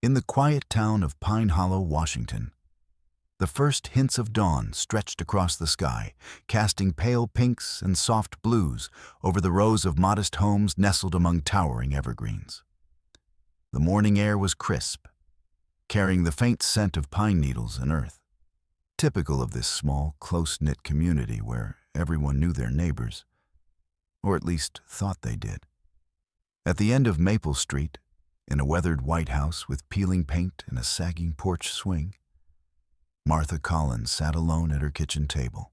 In the quiet town of Pine Hollow, Washington, the first hints of dawn stretched across the sky, casting pale pinks and soft blues over the rows of modest homes nestled among towering evergreens. The morning air was crisp, carrying the faint scent of pine needles and earth, typical of this small, close-knit community where everyone knew their neighbors, or at least thought they did. At the end of Maple Street, in a weathered white house with peeling paint and a sagging porch swing, Martha Collins sat alone at her kitchen table,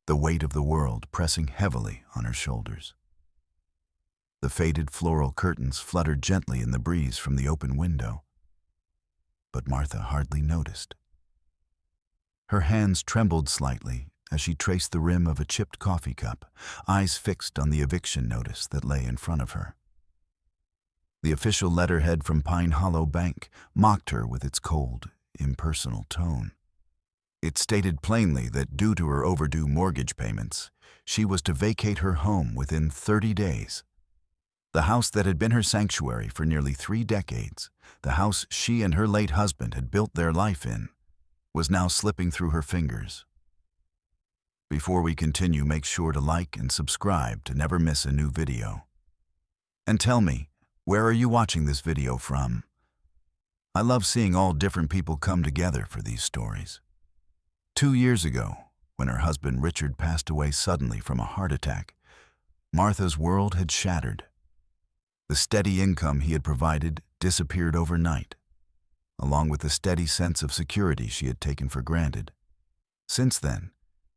the weight of the world pressing heavily on her shoulders. The faded floral curtains fluttered gently in the breeze from the open window, but Martha hardly noticed. Her hands trembled slightly as she traced the rim of a chipped coffee cup, eyes fixed on the eviction notice that lay in front of her. The official letterhead from Pine Hollow Bank mocked her with its cold, impersonal tone. It stated plainly that due to her overdue mortgage payments, she was to vacate her home within 30 days. The house that had been her sanctuary for nearly 3 decades, the house she and her late husband had built their life in, was now slipping through her fingers. Before we continue, make sure to like and subscribe to never miss a new video. And tell me, where are you watching this video from? I love seeing all different people come together for these stories. 2 years ago, when her husband Richard passed away suddenly from a heart attack, Martha's world had shattered. The steady income he had provided disappeared overnight, along with the steady sense of security she had taken for granted. Since then,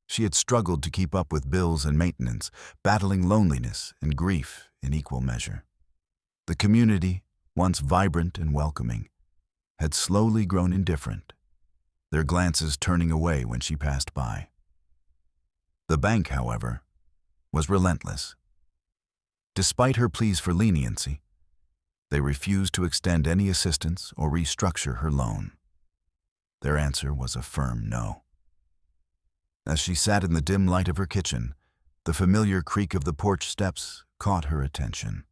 she had struggled to keep up with bills and maintenance, battling loneliness and grief in equal measure. The community, once vibrant and welcoming, had slowly grown indifferent, their glances turning away when she passed by. The bank, however, was relentless. Despite her pleas for leniency, they refused to extend any assistance or restructure her loan. Their answer was a firm no. As she sat in the dim light of her kitchen, the familiar creak of the porch steps caught her attention.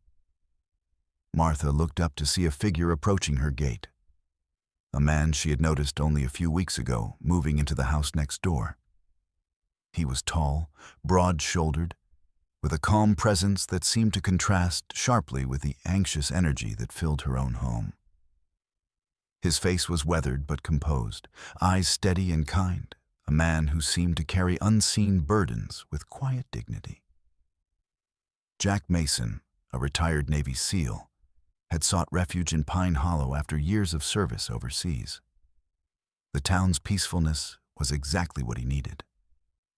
Martha looked up to see a figure approaching her gate, a man she had noticed only a few weeks ago moving into the house next door. He was tall, broad-shouldered, with a calm presence that seemed to contrast sharply with the anxious energy that filled her own home. His face was weathered but composed, eyes steady and kind, a man who seemed to carry unseen burdens with quiet dignity. Jack Mason, a retired Navy SEAL, had sought refuge in Pine Hollow after years of service overseas. The town's peacefulness was exactly what he needed,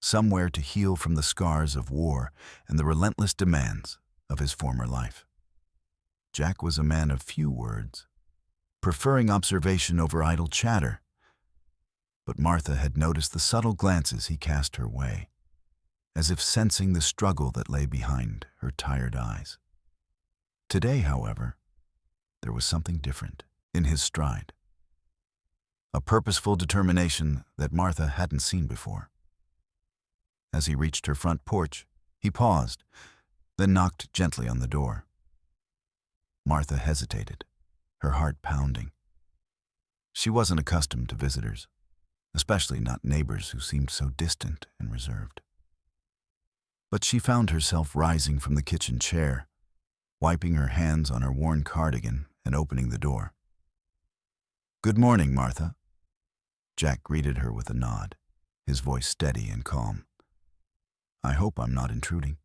somewhere to heal from the scars of war and the relentless demands of his former life. Jack was a man of few words, preferring observation over idle chatter, but Martha had noticed the subtle glances he cast her way, as if sensing the struggle that lay behind her tired eyes. Today, however, there was something different in his stride, a purposeful determination that Martha hadn't seen before. As he reached her front porch, he paused, then knocked gently on the door. Martha hesitated, her heart pounding. She wasn't accustomed to visitors, especially not neighbors who seemed so distant and reserved. But she found herself rising from the kitchen chair, wiping her hands on her worn cardigan and opening the door. "Good morning, Martha." Jack greeted her with a nod, his voice steady and calm. "I hope I'm not intruding."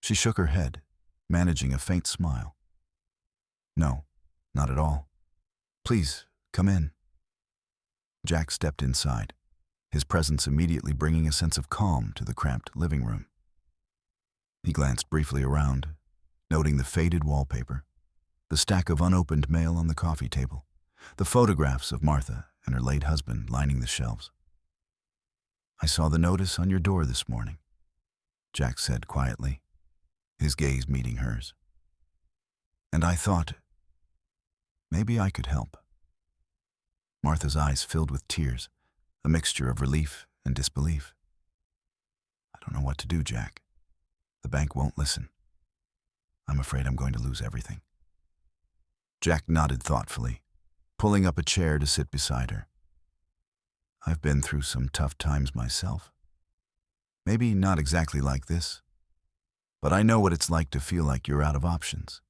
She shook her head, managing a faint smile. "No, not at all. Please, come in." Jack stepped inside, his presence immediately bringing a sense of calm to the cramped living room. He glanced briefly around, noting the faded wallpaper, the stack of unopened mail on the coffee table, the photographs of Martha and her late husband lining the shelves. "I saw the notice on your door this morning," Jack said quietly, his gaze meeting hers. "And I thought, maybe I could help." Martha's eyes filled with tears, a mixture of relief and disbelief. "I don't know what to do, Jack. The bank won't listen. I'm afraid I'm going to lose everything." Jack nodded thoughtfully, pulling up a chair to sit beside her. I've been through some tough times myself. Maybe not exactly like this, but I know what it's like to feel like you're out of options.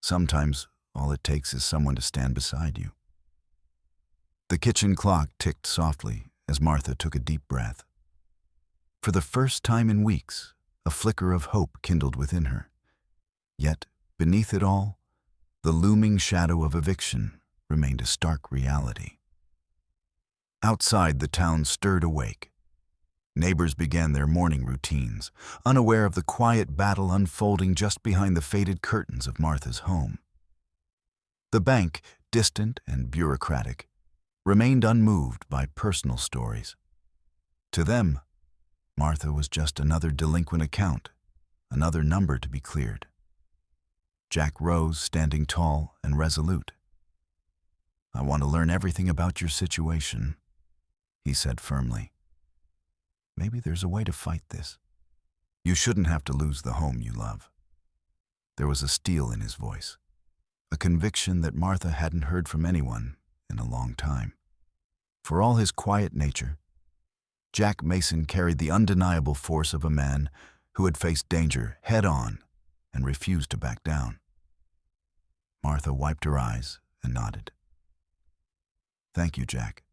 Sometimes all it takes is someone to stand beside you. The kitchen clock ticked softly as Martha took a deep breath. For the first time in weeks, a flicker of hope kindled within her. Yet, beneath it all, the looming shadow of eviction remained a stark reality. Outside, the town stirred awake. Neighbors began their morning routines, unaware of the quiet battle unfolding just behind the faded curtains of Martha's home. The bank, distant and bureaucratic, remained unmoved by personal stories. To them, Martha was just another delinquent account, another number to be cleared. Jack rose, standing tall and resolute. "I want to learn everything about your situation," he said firmly. "Maybe there's a way to fight this. You shouldn't have to lose the home you love." There was a steel in his voice, a conviction that Martha hadn't heard from anyone in a long time. For all his quiet nature, Jack Mason carried the undeniable force of a man who had faced danger head-on and refused to back down. Martha wiped her eyes and nodded. "Thank you, Jack.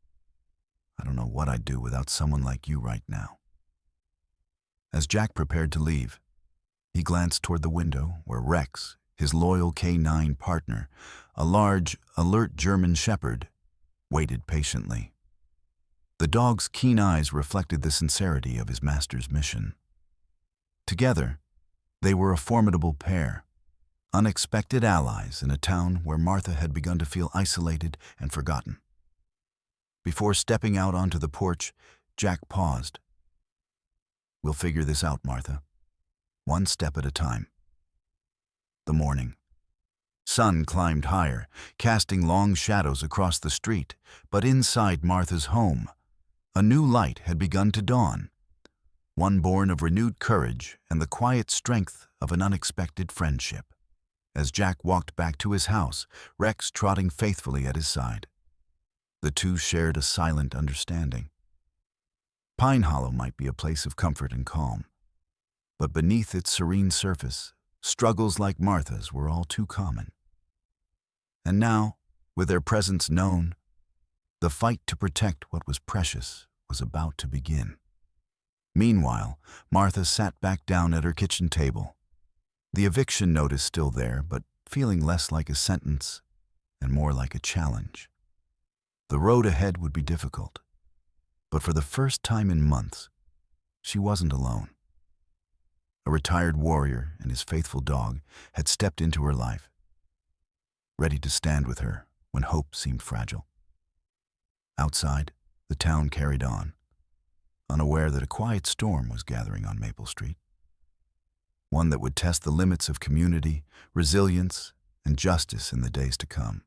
I don't know what I'd do without someone like you right now." As Jack prepared to leave, he glanced toward the window where Rex, his loyal K9 partner, a large, alert German shepherd, waited patiently. The dog's keen eyes reflected the sincerity of his master's mission. Together, they were a formidable pair, unexpected allies in a town where Martha had begun to feel isolated and forgotten. Before stepping out onto the porch, Jack paused. "We'll figure this out, Martha. One step at a time." The morning. Sun climbed higher, casting long shadows across the street, but inside Martha's home, a new light had begun to dawn, one born of renewed courage and the quiet strength of an unexpected friendship. As Jack walked back to his house, Rex trotting faithfully at his side. The two shared a silent understanding. Pine Hollow might be a place of comfort and calm, but beneath its serene surface, struggles like Martha's were all too common. And now, with their presence known, the fight to protect what was precious was about to begin. Meanwhile, Martha sat back down at her kitchen table, the eviction notice still there, but feeling less like a sentence and more like a challenge. The road ahead would be difficult, but for the first time in months, she wasn't alone. A retired warrior and his faithful dog had stepped into her life, ready to stand with her when hope seemed fragile. Outside, the town carried on, unaware that a quiet storm was gathering on Maple Street, one that would test the limits of community, resilience, and justice in the days to come.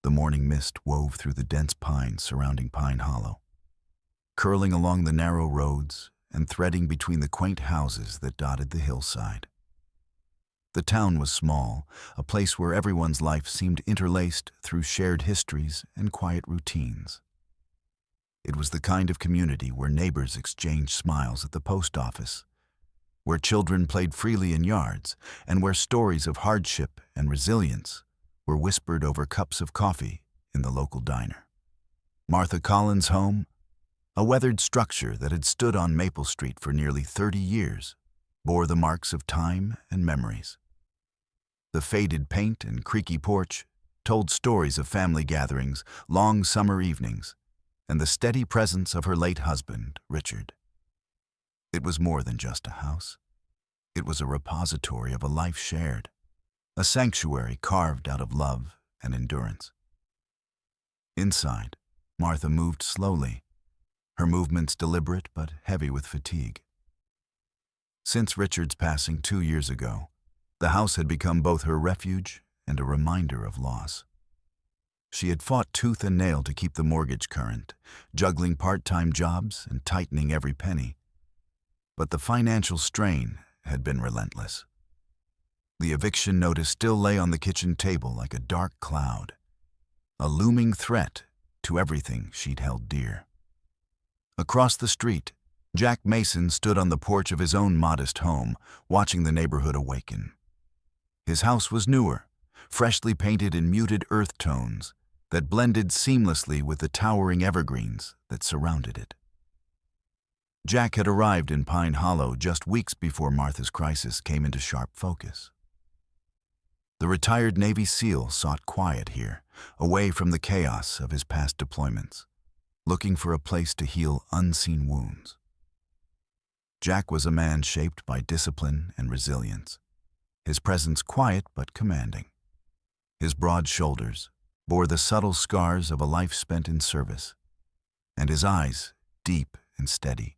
The morning mist wove through the dense pines surrounding Pine Hollow, curling along the narrow roads and threading between the quaint houses that dotted the hillside. The town was small, a place where everyone's life seemed interlaced through shared histories and quiet routines. It was the kind of community where neighbors exchanged smiles at the post office, where children played freely in yards, and where stories of hardship and resilience were whispered over cups of coffee in the local diner. Martha Collins' home, a weathered structure that had stood on Maple Street for nearly 30 years, bore the marks of time and memories. The faded paint and creaky porch told stories of family gatherings, long summer evenings, and the steady presence of her late husband, Richard. It was more than just a house. It was a repository of a life shared, a sanctuary carved out of love and endurance. Inside, Martha moved slowly, her movements deliberate but heavy with fatigue. Since Richard's passing 2 years ago, the house had become both her refuge and a reminder of loss. She had fought tooth and nail to keep the mortgage current, juggling part-time jobs and tightening every penny. But the financial strain had been relentless. The eviction notice still lay on the kitchen table like a dark cloud, a looming threat to everything she'd held dear. Across the street, Jack Mason stood on the porch of his own modest home, watching the neighborhood awaken. His house was newer, freshly painted in muted earth tones that blended seamlessly with the towering evergreens that surrounded it. Jack had arrived in Pine Hollow just weeks before Martha's crisis came into sharp focus. The retired Navy SEAL sought quiet here, away from the chaos of his past deployments, looking for a place to heal unseen wounds. Jack was a man shaped by discipline and resilience, his presence quiet but commanding. His broad shoulders bore the subtle scars of a life spent in service, and his eyes, deep and steady,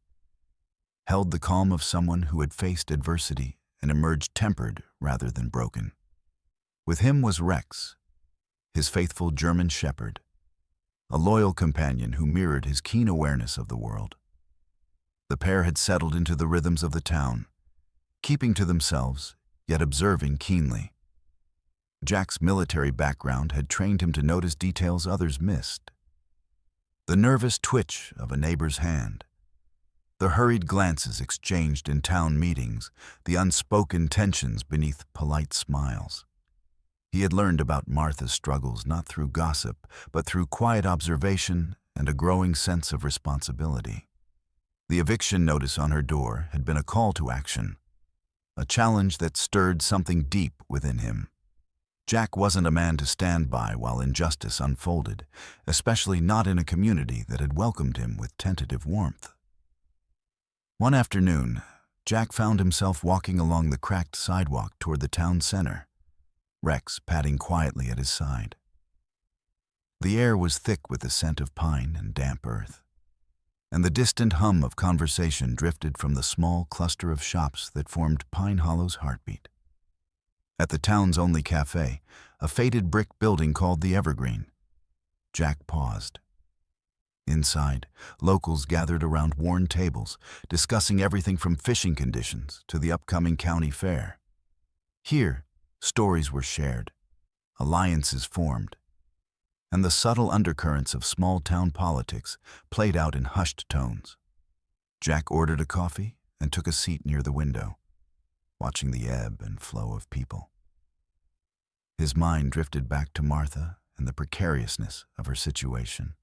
held the calm of someone who had faced adversity and emerged tempered rather than broken. With him was Rex, his faithful German shepherd, a loyal companion who mirrored his keen awareness of the world. The pair had settled into the rhythms of the town, keeping to themselves, yet observing keenly. Jack's military background had trained him to notice details others missed. The nervous twitch of a neighbor's hand, the hurried glances exchanged in town meetings, the unspoken tensions beneath polite smiles. He had learned about Martha's struggles not through gossip, but through quiet observation and a growing sense of responsibility. The eviction notice on her door had been a call to action, a challenge that stirred something deep within him. Jack wasn't a man to stand by while injustice unfolded, especially not in a community that had welcomed him with tentative warmth. One afternoon, Jack found himself walking along the cracked sidewalk toward the town center, Rex padding quietly at his side. The air was thick with the scent of pine and damp earth, and the distant hum of conversation drifted from the small cluster of shops that formed Pine Hollow's heartbeat. At the town's only cafe, a faded brick building called the Evergreen, Jack paused. Inside, locals gathered around worn tables, discussing everything from fishing conditions to the upcoming county fair. Here, stories were shared, alliances formed, and the subtle undercurrents of small-town politics played out in hushed tones. Jack ordered a coffee and took a seat near the window, watching the ebb and flow of people. His mind drifted back to Martha and the precariousness of her situation.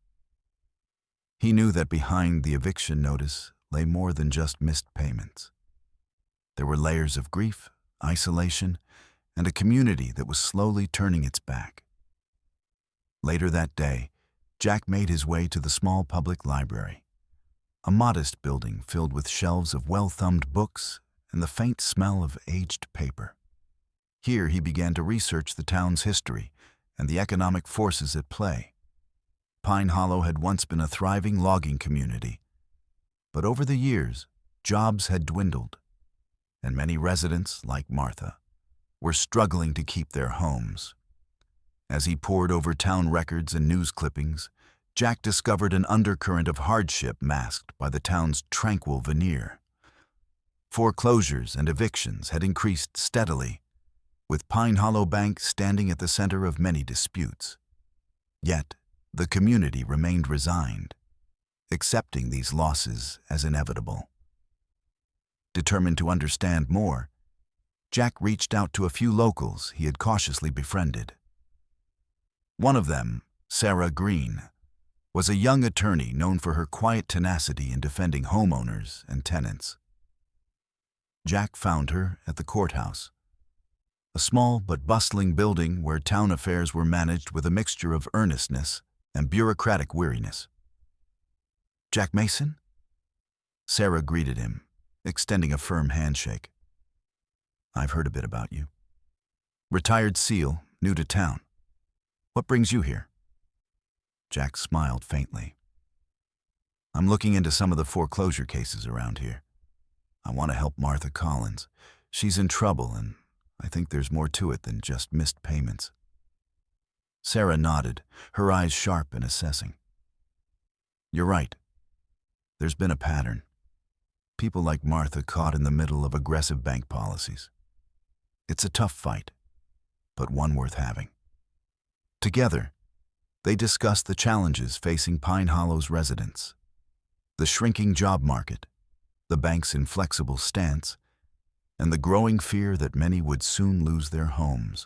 He knew that behind the eviction notice lay more than just missed payments. There were layers of grief, isolation, and a community that was slowly turning its back. Later that day, Jack made his way to the small public library, a modest building filled with shelves of well-thumbed books and the faint smell of aged paper. Here he began to research the town's history and the economic forces at play. Pine Hollow had once been a thriving logging community, but over the years, jobs had dwindled, and many residents, like Martha, were struggling to keep their homes. As he pored over town records and news clippings, Jack discovered an undercurrent of hardship masked by the town's tranquil veneer. Foreclosures and evictions had increased steadily, with Pine Hollow Bank standing at the center of many disputes. Yet, the community remained resigned, accepting these losses as inevitable. Determined to understand more, Jack reached out to a few locals he had cautiously befriended. One of them, Sarah Green, was a young attorney known for her quiet tenacity in defending homeowners and tenants. Jack found her at the courthouse, a small but bustling building where town affairs were managed with a mixture of earnestness and bureaucratic weariness. "Jack Mason?" Sarah greeted him, extending a firm handshake. "I've heard a bit about you. Retired SEAL, new to town. What brings you here?" Jack smiled faintly. "I'm looking into some of the foreclosure cases around here. I want to help Martha Collins. She's in trouble, and I think there's more to it than just missed payments." Sarah nodded, her eyes sharp and assessing. "You're right. There's been a pattern. People like Martha caught in the middle of aggressive bank policies. It's a tough fight, but one worth having. Together, they discuss the challenges facing Pine Hollow's residents: the shrinking job market, the bank's inflexible stance, and the growing fear that many would soon lose their homes.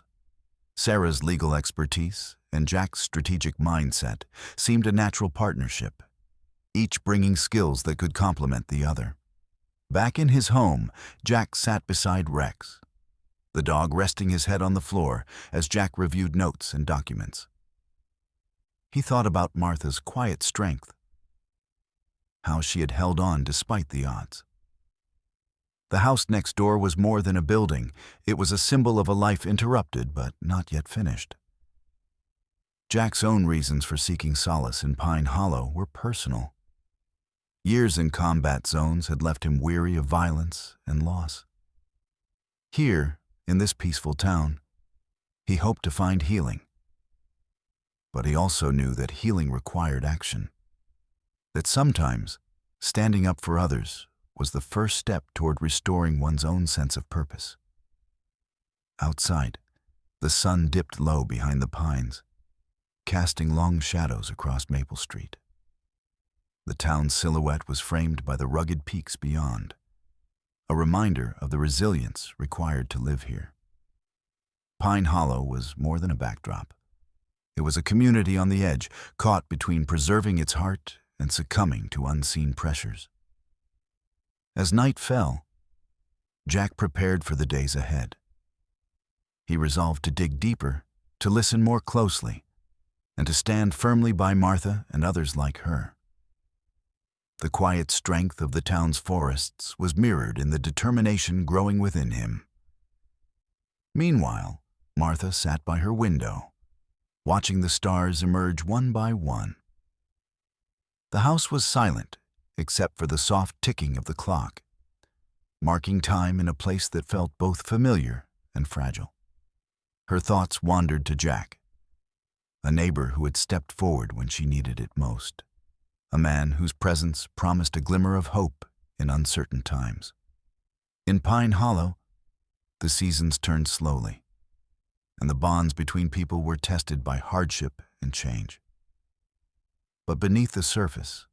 Sarah's legal expertise and Jack's strategic mindset seemed a natural partnership, each bringing skills that could complement the other. Back in his home, Jack sat beside Rex, the dog resting his head on the floor as Jack reviewed notes and documents. He thought about Martha's quiet strength, how she had held on despite the odds. The house next door was more than a building. It was a symbol of a life interrupted but not yet finished. Jack's own reasons for seeking solace in Pine Hollow were personal. Years in combat zones had left him weary of violence and loss. Here, in this peaceful town, he hoped to find healing. But he also knew that healing required action, that sometimes standing up for others was the first step toward restoring one's own sense of purpose. Outside, the sun dipped low behind the pines, casting long shadows across Maple Street. The town's silhouette was framed by the rugged peaks beyond, a reminder of the resilience required to live here. Pine Hollow was more than a backdrop. It was a community on the edge, caught between preserving its heart and succumbing to unseen pressures. As night fell, Jack prepared for the days ahead. He resolved to dig deeper, to listen more closely, and to stand firmly by Martha and others like her. The quiet strength of the town's forests was mirrored in the determination growing within him. Meanwhile, Martha sat by her window, watching the stars emerge one by one. The house was silent, except for the soft ticking of the clock, marking time in a place that felt both familiar and fragile. Her thoughts wandered to Jack, a neighbor who had stepped forward when she needed it most, a man whose presence promised a glimmer of hope in uncertain times. In Pine Hollow, the seasons turned slowly, and the bonds between people were tested by hardship and change. But beneath the surface,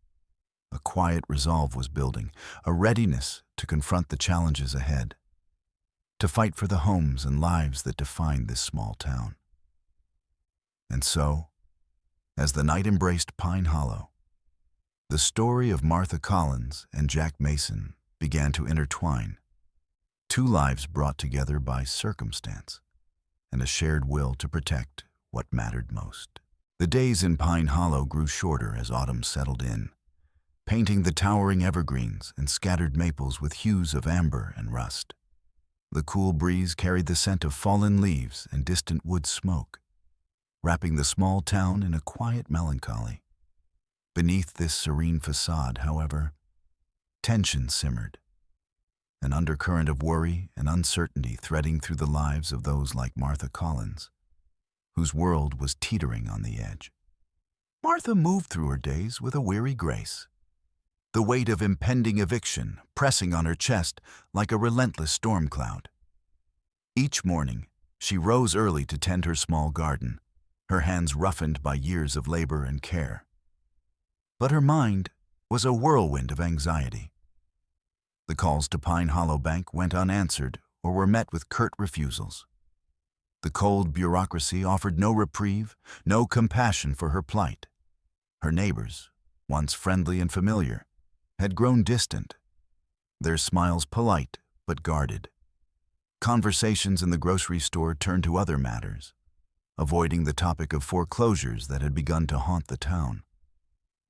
a quiet resolve was building, a readiness to confront the challenges ahead, to fight for the homes and lives that defined this small town. And so, as the night embraced Pine Hollow, the story of Martha Collins and Jack Mason began to intertwine, two lives brought together by circumstance and a shared will to protect what mattered most. The days in Pine Hollow grew shorter as autumn settled in, painting the towering evergreens and scattered maples with hues of amber and rust. The cool breeze carried the scent of fallen leaves and distant wood smoke, wrapping the small town in a quiet melancholy. Beneath this serene facade, however, tension simmered, an undercurrent of worry and uncertainty threading through the lives of those like Martha Collins, whose world was teetering on the edge. Martha moved through her days with a weary grace, the weight of impending eviction pressing on her chest like a relentless storm cloud. Each morning, she rose early to tend her small garden, her hands roughened by years of labor and care. But her mind was a whirlwind of anxiety. The calls to Pine Hollow Bank went unanswered or were met with curt refusals. The cold bureaucracy offered no reprieve, no compassion for her plight. Her neighbors, once friendly and familiar, had grown distant, their smiles polite but guarded. Conversations in the grocery store turned to other matters, avoiding the topic of foreclosures that had begun to haunt the town.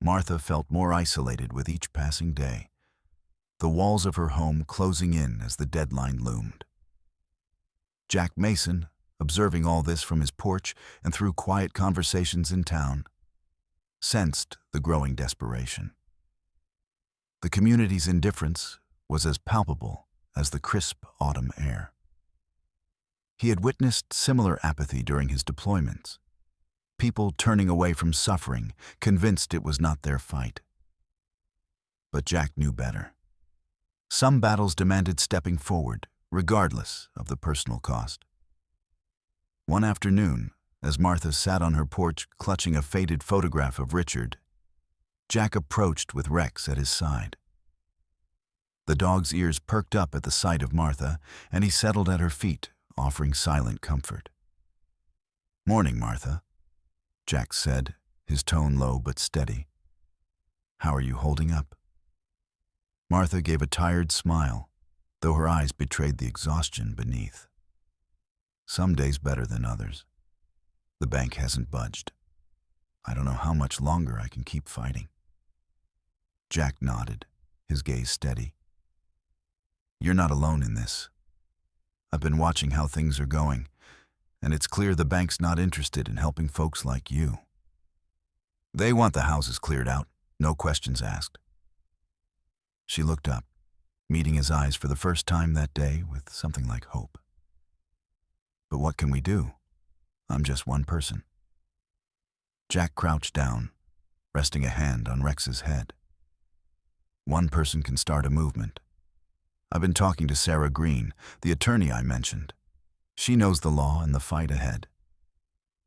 Martha felt more isolated with each passing day, the walls of her home closing in as the deadline loomed. Jack Mason, observing all this from his porch and through quiet conversations in town, sensed the growing desperation. The community's indifference was as palpable as the crisp autumn air. He had witnessed similar apathy during his deployments, people turning away from suffering, convinced it was not their fight. But Jack knew better. Some battles demanded stepping forward, regardless of the personal cost. One afternoon, as Martha sat on her porch clutching a faded photograph of Richard, Jack approached with Rex at his side. The dog's ears perked up at the sight of Martha, and he settled at her feet, offering silent comfort. "Morning, Martha," Jack said, his tone low but steady. "How are you holding up?" Martha gave a tired smile, though her eyes betrayed the exhaustion beneath. "Some days better than others. The bank hasn't budged. I don't know how much longer I can keep fighting." Jack nodded, his gaze steady. "You're not alone in this. I've been watching how things are going, and it's clear the bank's not interested in helping folks like you. They want the houses cleared out, no questions asked." She looked up, meeting his eyes for the first time that day with something like hope. "But what can we do? I'm just one person." Jack crouched down, resting a hand on Rex's head. "One person can start a movement. I've been talking to Sarah Green, the attorney I mentioned. She knows the law and the fight ahead.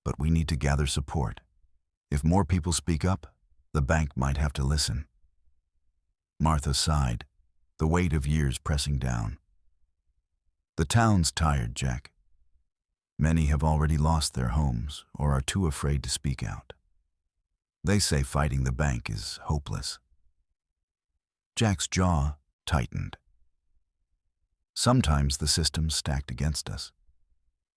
But we need to gather support. If more people speak up, the bank might have to listen." Martha sighed, the weight of years pressing down. "The town's tired, Jack. Many have already lost their homes or are too afraid to speak out. They say fighting the bank is hopeless." Jack's jaw tightened. Sometimes the system's stacked against us.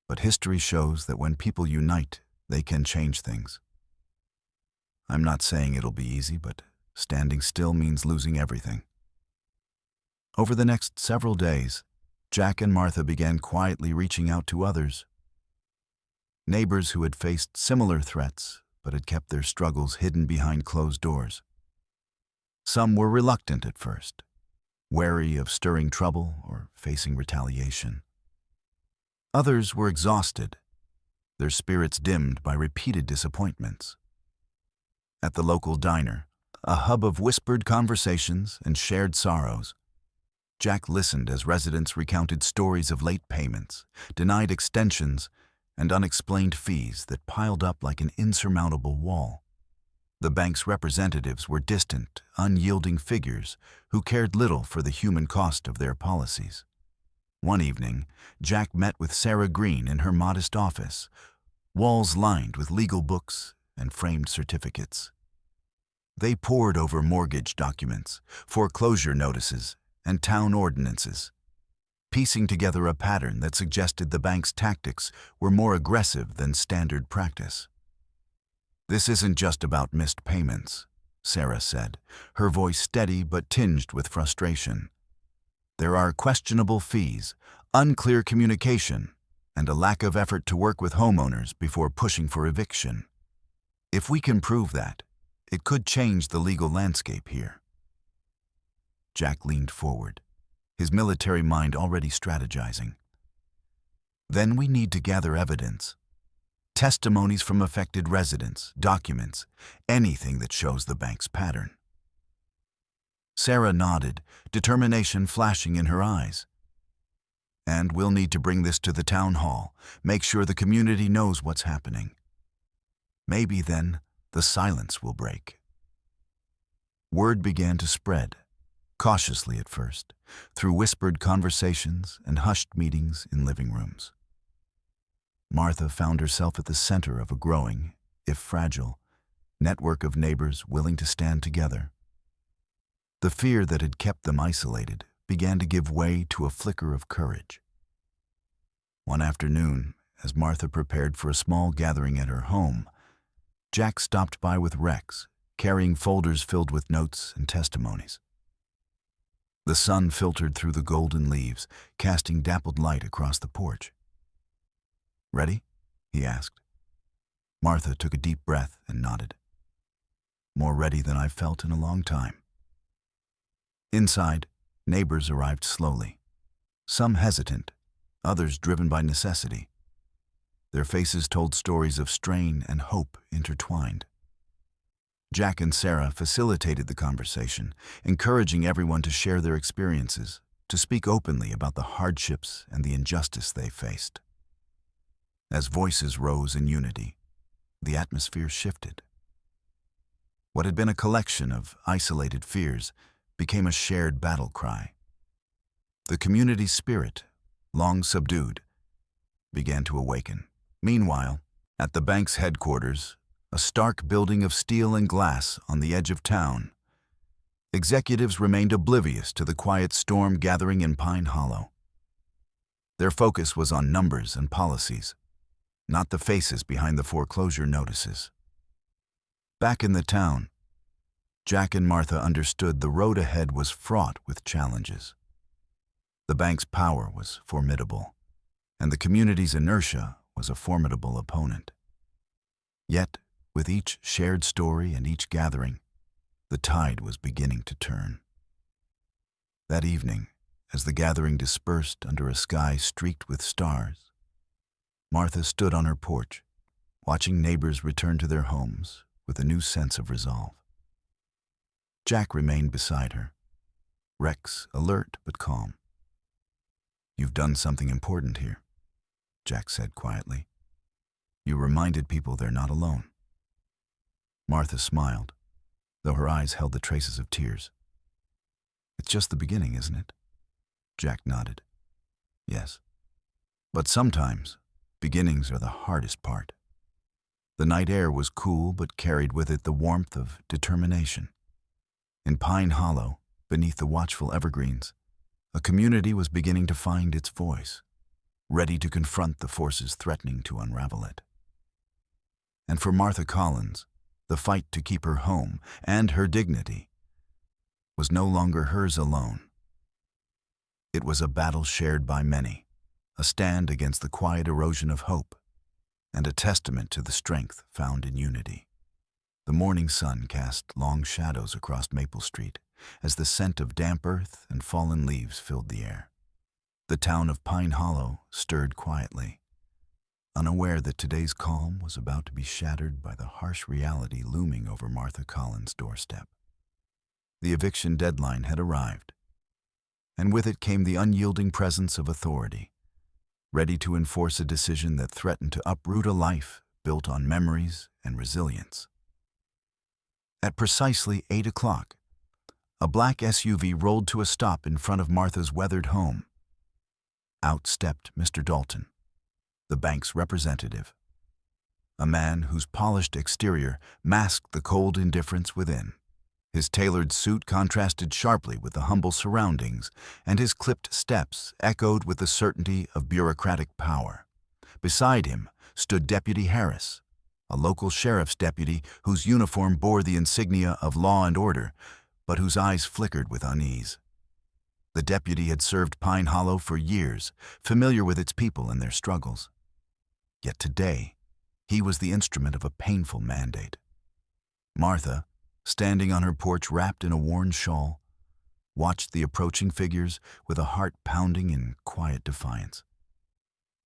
But history shows that when people unite, they can change things. I'm not saying it'll be easy, but standing still means losing everything. Over the next several days, Jack and Martha began quietly reaching out to others. Neighbors who had faced similar threats but had kept their struggles hidden behind closed doors. Some were reluctant at first, wary of stirring trouble or facing retaliation. Others were exhausted, their spirits dimmed by repeated disappointments. At the local diner, a hub of whispered conversations and shared sorrows, Jack listened as residents recounted stories of late payments, denied extensions, and unexplained fees that piled up like an insurmountable wall. The bank's representatives were distant, unyielding figures who cared little for the human cost of their policies. One evening, Jack met with Sarah Green in her modest office, walls lined with legal books and framed certificates. They pored over mortgage documents, foreclosure notices, and town ordinances, piecing together a pattern that suggested the bank's tactics were more aggressive than standard practice. "This isn't just about missed payments," Sarah said, her voice steady but tinged with frustration. "There are questionable fees, unclear communication, and a lack of effort to work with homeowners before pushing for eviction. If we can prove that, it could change the legal landscape here." Jack leaned forward, his military mind already strategizing. "Then we need to gather evidence. Testimonies from affected residents, documents, anything that shows the bank's pattern." Sarah nodded, determination flashing in her eyes. "And we'll need to bring this to the town hall, make sure the community knows what's happening. Maybe then the silence will break." Word began to spread, cautiously at first, through whispered conversations and hushed meetings in living rooms. Martha found herself at the center of a growing, if fragile, network of neighbors willing to stand together. The fear that had kept them isolated began to give way to a flicker of courage. One afternoon, as Martha prepared for a small gathering at her home, Jack stopped by with Rex, carrying folders filled with notes and testimonies. The sun filtered through the golden leaves, casting dappled light across the porch. "Ready?" he asked. Martha took a deep breath and nodded. "More ready than I've felt in a long time." Inside, neighbors arrived slowly, some hesitant, others driven by necessity. Their faces told stories of strain and hope intertwined. Jack and Sarah facilitated the conversation, encouraging everyone to share their experiences, to speak openly about the hardships and the injustice they faced. As voices rose in unity, the atmosphere shifted. What had been a collection of isolated fears became a shared battle cry. The community's spirit, long subdued, began to awaken. Meanwhile, at the bank's headquarters, a stark building of steel and glass on the edge of town, executives remained oblivious to the quiet storm gathering in Pine Hollow. Their focus was on numbers and policies, not the faces behind the foreclosure notices. Back in the town, Jack and Martha understood the road ahead was fraught with challenges. The bank's power was formidable, and the community's inertia was a formidable opponent. Yet, with each shared story and each gathering, the tide was beginning to turn. That evening, as the gathering dispersed under a sky streaked with stars, Martha stood on her porch, watching neighbors return to their homes with a new sense of resolve. Jack remained beside her, Rex alert but calm. "You've done something important here," Jack said quietly. "You reminded people they're not alone." Martha smiled, though her eyes held the traces of tears. "It's just the beginning, isn't it?" Jack nodded. "Yes. But sometimes, beginnings are the hardest part." The night air was cool but carried with it the warmth of determination. In Pine Hollow, beneath the watchful evergreens, a community was beginning to find its voice, ready to confront the forces threatening to unravel it. And for Martha Collins, the fight to keep her home and her dignity was no longer hers alone. It was a battle shared by many, a stand against the quiet erosion of hope, and a testament to the strength found in unity. The morning sun cast long shadows across Maple Street as the scent of damp earth and fallen leaves filled the air. The town of Pine Hollow stirred quietly, unaware that today's calm was about to be shattered by the harsh reality looming over Martha Collins' doorstep. The eviction deadline had arrived, and with it came the unyielding presence of authority, ready to enforce a decision that threatened to uproot a life built on memories and resilience. At precisely 8 o'clock, a black SUV rolled to a stop in front of Martha's weathered home. Out stepped Mr. Dalton, the bank's representative, a man whose polished exterior masked the cold indifference within. His tailored suit contrasted sharply with the humble surroundings, and his clipped steps echoed with the certainty of bureaucratic power. Beside him stood Deputy Harris, a local sheriff's deputy whose uniform bore the insignia of law and order, but whose eyes flickered with unease. The deputy had served Pine Hollow for years, familiar with its people and their struggles. Yet today, he was the instrument of a painful mandate. Martha, standing on her porch wrapped in a worn shawl, watched the approaching figures with a heart pounding in quiet defiance.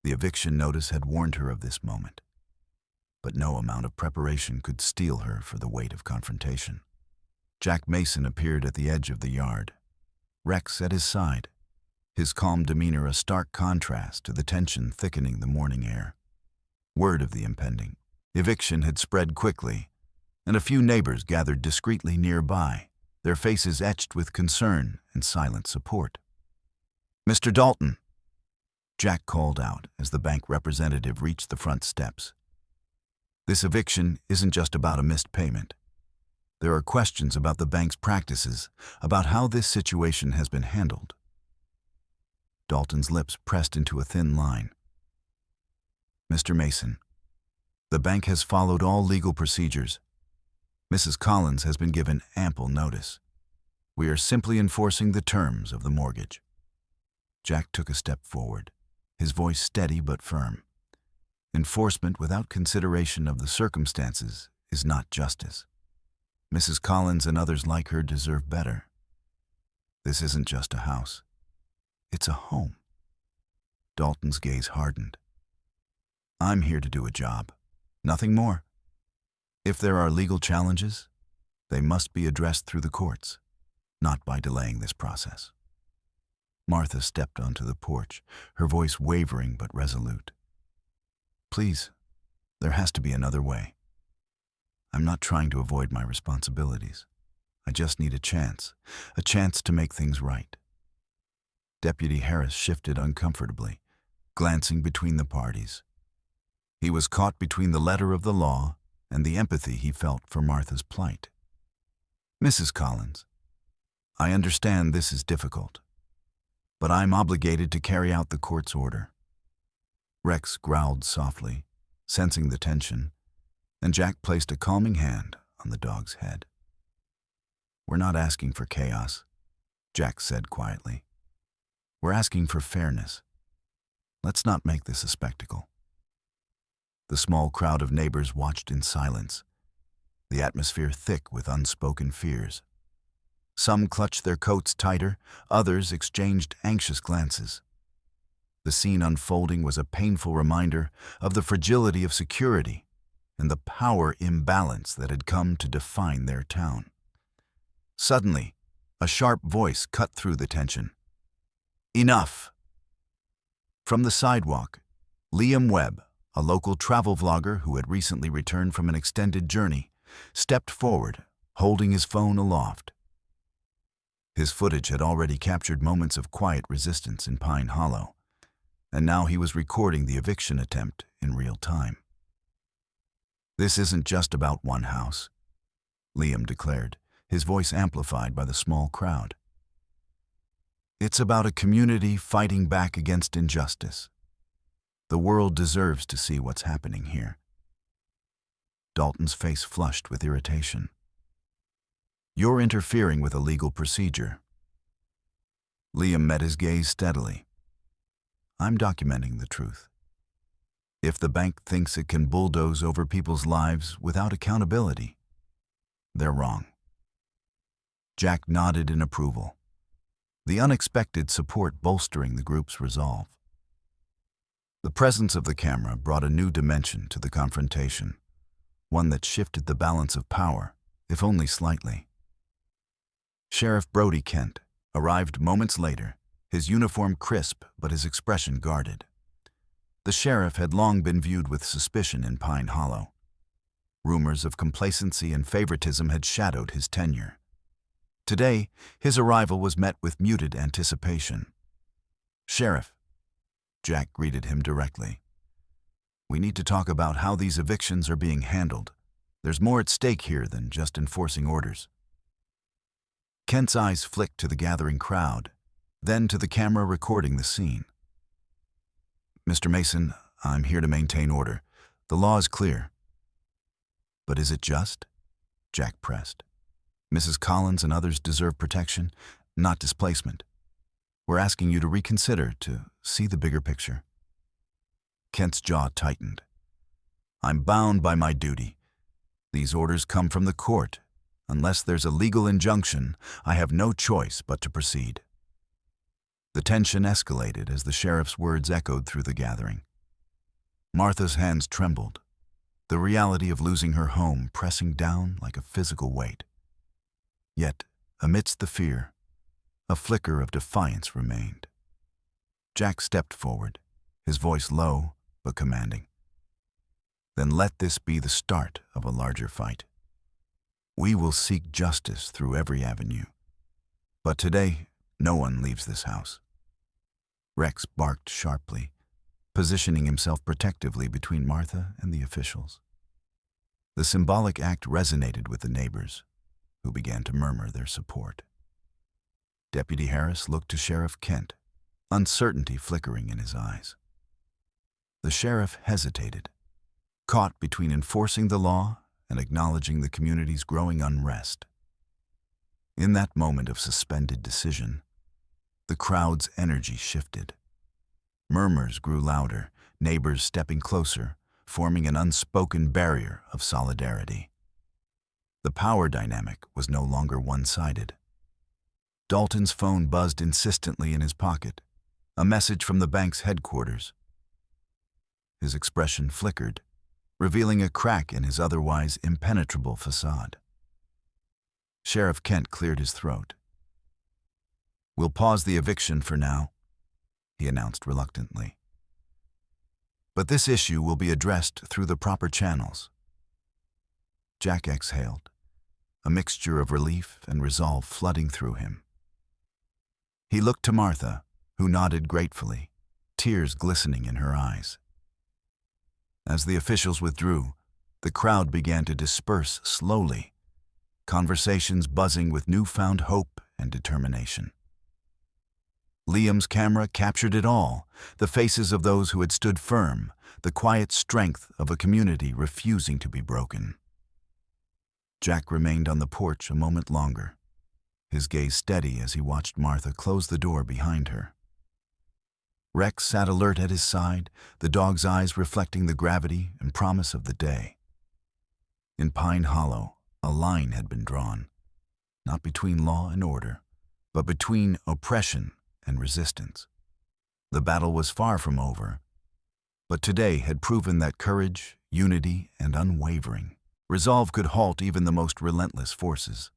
The eviction notice had warned her of this moment, but no amount of preparation could steel her for the weight of confrontation. Jack Mason appeared at the edge of the yard, Rex at his side, his calm demeanor a stark contrast to the tension thickening the morning air. Word of the impending eviction had spread quickly, and a few neighbors gathered discreetly nearby, their faces etched with concern and silent support. "Mr. Dalton," Jack called out as the bank representative reached the front steps. "This eviction isn't just about a missed payment. There are questions about the bank's practices, about how this situation has been handled." Dalton's lips pressed into a thin line. "Mr. Mason, the bank has followed all legal procedures. Mrs. Collins has been given ample notice. We are simply enforcing the terms of the mortgage." Jack took a step forward, his voice steady but firm. "Enforcement without consideration of the circumstances is not justice. Mrs. Collins and others like her deserve better. This isn't just a house. It's a home." Dalton's gaze hardened. "I'm here to do a job, nothing more. If there are legal challenges, they must be addressed through the courts, not by delaying this process." Martha stepped onto the porch, her voice wavering but resolute. Please, there has to be another way. I'm not trying to avoid my responsibilities. I just need a chance to make things right. Deputy Harris shifted uncomfortably, glancing between the parties. He was caught between the letter of the law and the empathy he felt for Martha's plight. Mrs. Collins, I understand this is difficult, but I'm obligated to carry out the court's order. Rex growled softly, sensing the tension, and Jack placed a calming hand on the dog's head. We're not asking for chaos, Jack said quietly. We're asking for fairness. Let's not make this a spectacle. The small crowd of neighbors watched in silence, the atmosphere thick with unspoken fears. Some clutched their coats tighter, others exchanged anxious glances. The scene unfolding was a painful reminder of the fragility of security and the power imbalance that had come to define their town. Suddenly, a sharp voice cut through the tension. Enough! From the sidewalk, Liam Webb, a local travel vlogger who had recently returned from an extended journey, stepped forward, holding his phone aloft. His footage had already captured moments of quiet resistance in Pine Hollow, and now he was recording the eviction attempt in real time. This isn't just about one house, Liam declared, his voice amplified by the small crowd. It's about a community fighting back against injustice. The world deserves to see what's happening here. Dalton's face flushed with irritation. You're interfering with a legal procedure. Liam met his gaze steadily. I'm documenting the truth. If the bank thinks it can bulldoze over people's lives without accountability, they're wrong. Jack nodded in approval, the unexpected support bolstering the group's resolve. The presence of the camera brought a new dimension to the confrontation, one that shifted the balance of power, if only slightly. Sheriff Brody Kent arrived moments later, his uniform crisp but his expression guarded. The sheriff had long been viewed with suspicion in Pine Hollow. Rumors of complacency and favoritism had shadowed his tenure. Today, his arrival was met with muted anticipation. Sheriff, Jack greeted him directly. We need to talk about how these evictions are being handled. There's more at stake here than just enforcing orders. Kent's eyes flicked to the gathering crowd, then to the camera recording the scene. Mr. Mason, I'm here to maintain order. The law is clear. But is it just? Jack pressed. Mrs. Collins and others deserve protection, not displacement. We're asking you to reconsider, to see the bigger picture. Kent's jaw tightened. I'm bound by my duty. These orders come from the court. Unless there's a legal injunction, I have no choice but to proceed. The tension escalated as the sheriff's words echoed through the gathering. Martha's hands trembled, the reality of losing her home pressing down like a physical weight. Yet, amidst the fear, a flicker of defiance remained. Jack stepped forward, his voice low but commanding. Then let this be the start of a larger fight. We will seek justice through every avenue. But today, no one leaves this house. Rex barked sharply, positioning himself protectively between Martha and the officials. The symbolic act resonated with the neighbors, who began to murmur their support. Deputy Harris looked to Sheriff Kent, uncertainty flickering in his eyes. The sheriff hesitated, caught between enforcing the law and acknowledging the community's growing unrest. In that moment of suspended decision, the crowd's energy shifted. Murmurs grew louder, neighbors stepping closer, forming an unspoken barrier of solidarity. The power dynamic was no longer one-sided. Dalton's phone buzzed insistently in his pocket, a message from the bank's headquarters. His expression flickered, revealing a crack in his otherwise impenetrable facade. Sheriff Kent cleared his throat. "We'll pause the eviction for now," he announced reluctantly. "But this issue will be addressed through the proper channels." Jack exhaled, a mixture of relief and resolve flooding through him. He looked to Martha, who nodded gratefully, tears glistening in her eyes. As the officials withdrew, the crowd began to disperse slowly, conversations buzzing with newfound hope and determination. Liam's camera captured it all, the faces of those who had stood firm, the quiet strength of a community refusing to be broken. Jack remained on the porch a moment longer, his gaze steady as he watched Martha close the door behind her. Rex sat alert at his side, the dog's eyes reflecting the gravity and promise of the day. In Pine Hollow, a line had been drawn, not between law and order, but between oppression and resistance. The battle was far from over, but today had proven that courage, unity, and unwavering resolve could halt even the most relentless forces.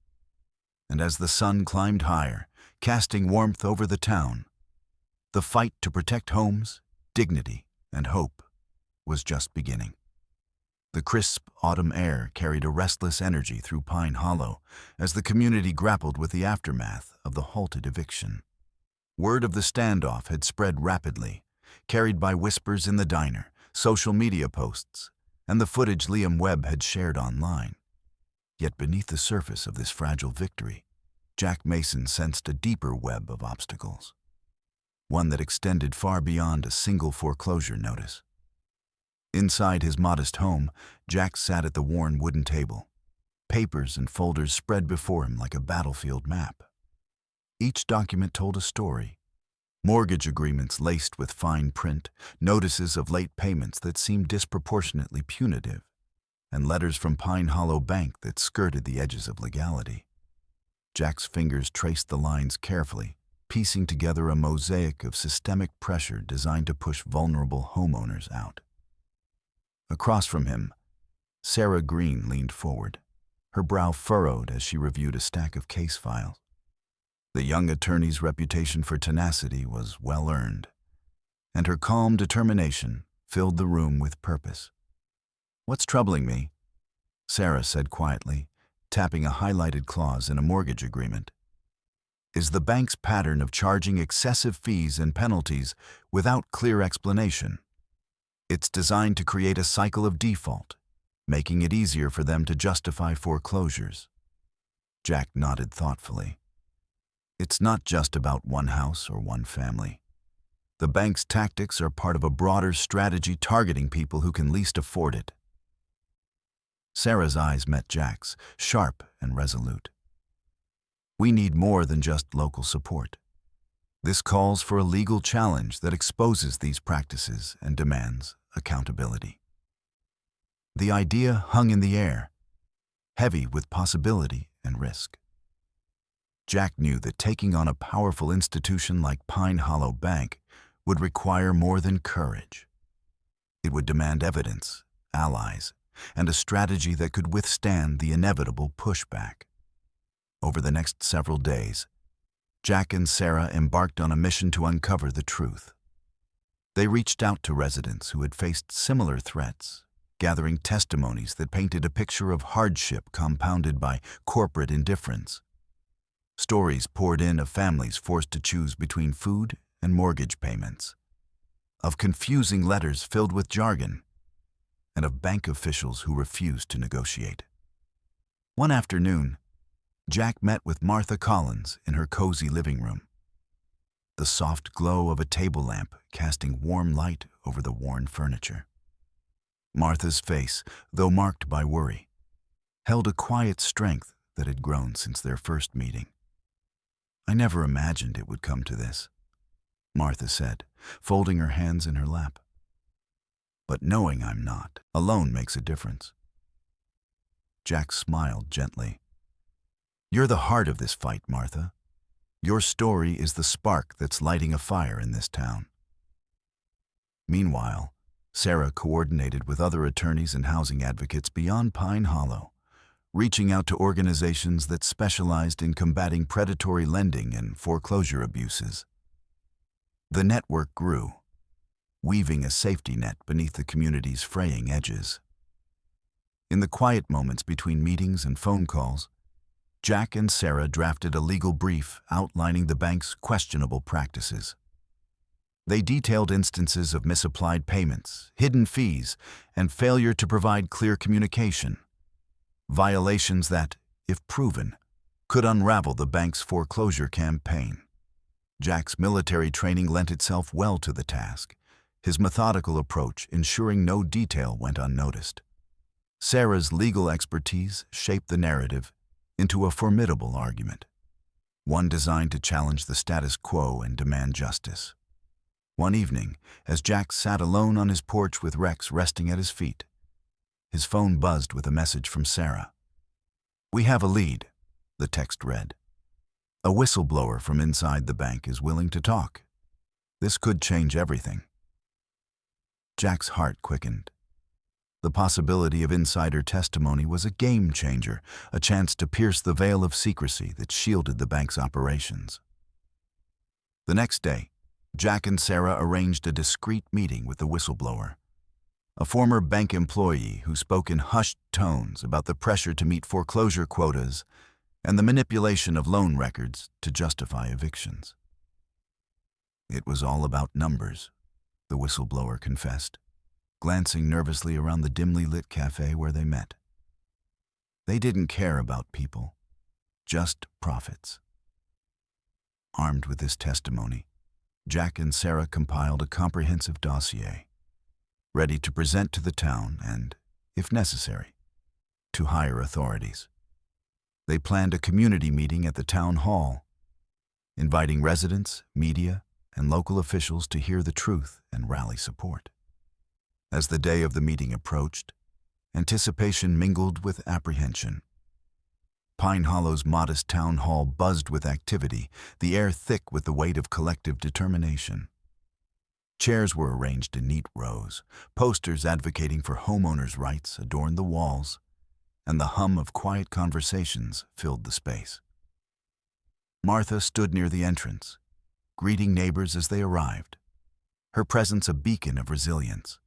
And as the sun climbed higher, casting warmth over the town, the fight to protect homes, dignity, and hope was just beginning. The crisp autumn air carried a restless energy through Pine Hollow as the community grappled with the aftermath of the halted eviction. Word of the standoff had spread rapidly, carried by whispers in the diner, social media posts, and the footage Liam Webb had shared online. Yet beneath the surface of this fragile victory, Jack Mason sensed a deeper web of obstacles, one that extended far beyond a single foreclosure notice. Inside his modest home, Jack sat at the worn wooden table, papers and folders spread before him like a battlefield map. Each document told a story. Mortgage agreements laced with fine print, notices of late payments that seemed disproportionately punitive, and letters from Pine Hollow Bank that skirted the edges of legality. Jack's fingers traced the lines carefully, piecing together a mosaic of systemic pressure designed to push vulnerable homeowners out. Across from him, Sarah Green leaned forward, her brow furrowed as she reviewed a stack of case files. The young attorney's reputation for tenacity was well earned, and her calm determination filled the room with purpose. "What's troubling me?" Sarah said quietly, tapping a highlighted clause in a mortgage agreement, "is the bank's pattern of charging excessive fees and penalties without clear explanation. It's designed to create a cycle of default, making it easier for them to justify foreclosures." Jack nodded thoughtfully. "It's not just about one house or one family. The bank's tactics are part of a broader strategy targeting people who can least afford it." Sarah's eyes met Jack's, sharp and resolute. "We need more than just local support. This calls for a legal challenge that exposes these practices and demands accountability." The idea hung in the air, heavy with possibility and risk. Jack knew that taking on a powerful institution like Pine Hollow Bank would require more than courage. It would demand evidence, allies, and a strategy that could withstand the inevitable pushback. Over the next several days, Jack and Sarah embarked on a mission to uncover the truth. They reached out to residents who had faced similar threats, gathering testimonies that painted a picture of hardship compounded by corporate indifference. Stories poured in of families forced to choose between food and mortgage payments, of confusing letters filled with jargon, and of bank officials who refused to negotiate. One afternoon, Jack met with Martha Collins in her cozy living room, the soft glow of a table lamp casting warm light over the worn furniture. Martha's face, though marked by worry, held a quiet strength that had grown since their first meeting. "I never imagined it would come to this," Martha said, folding her hands in her lap. "But knowing I'm not alone makes a difference." Jack smiled gently. "You're the heart of this fight, Martha. Your story is the spark that's lighting a fire in this town." Meanwhile, Sarah coordinated with other attorneys and housing advocates beyond Pine Hollow, reaching out to organizations that specialized in combating predatory lending and foreclosure abuses. The network grew, weaving a safety net beneath the community's fraying edges. In the quiet moments between meetings and phone calls, Jack and Sarah drafted a legal brief outlining the bank's questionable practices. They detailed instances of misapplied payments, hidden fees, and failure to provide clear communication, violations that, if proven, could unravel the bank's foreclosure campaign. Jack's military training lent itself well to the task, his methodical approach ensuring no detail went unnoticed. Sarah's legal expertise shaped the narrative into a formidable argument, one designed to challenge the status quo and demand justice. One evening, as Jack sat alone on his porch with Rex resting at his feet, his phone buzzed with a message from Sarah. "We have a lead," the text read. "A whistleblower from inside the bank is willing to talk. This could change everything." Jack's heart quickened. The possibility of insider testimony was a game changer, a chance to pierce the veil of secrecy that shielded the bank's operations. The next day, Jack and Sarah arranged a discreet meeting with the whistleblower, a former bank employee who spoke in hushed tones about the pressure to meet foreclosure quotas and the manipulation of loan records to justify evictions. "It was all about numbers," the whistleblower confessed, glancing nervously around the dimly lit cafe where they met. "They didn't care about people, just profits." Armed with this testimony, Jack and Sarah compiled a comprehensive dossier, ready to present to the town and, if necessary, to higher authorities. They planned a community meeting at the town hall, inviting residents, media, and local officials to hear the truth and rally support. As the day of the meeting approached, anticipation mingled with apprehension. Pine Hollow's modest town hall buzzed with activity, the air thick with the weight of collective determination. Chairs were arranged in neat rows, posters advocating for homeowners' rights adorned the walls, and the hum of quiet conversations filled the space. Martha stood near the entrance, greeting neighbors as they arrived, her presence a beacon of resilience.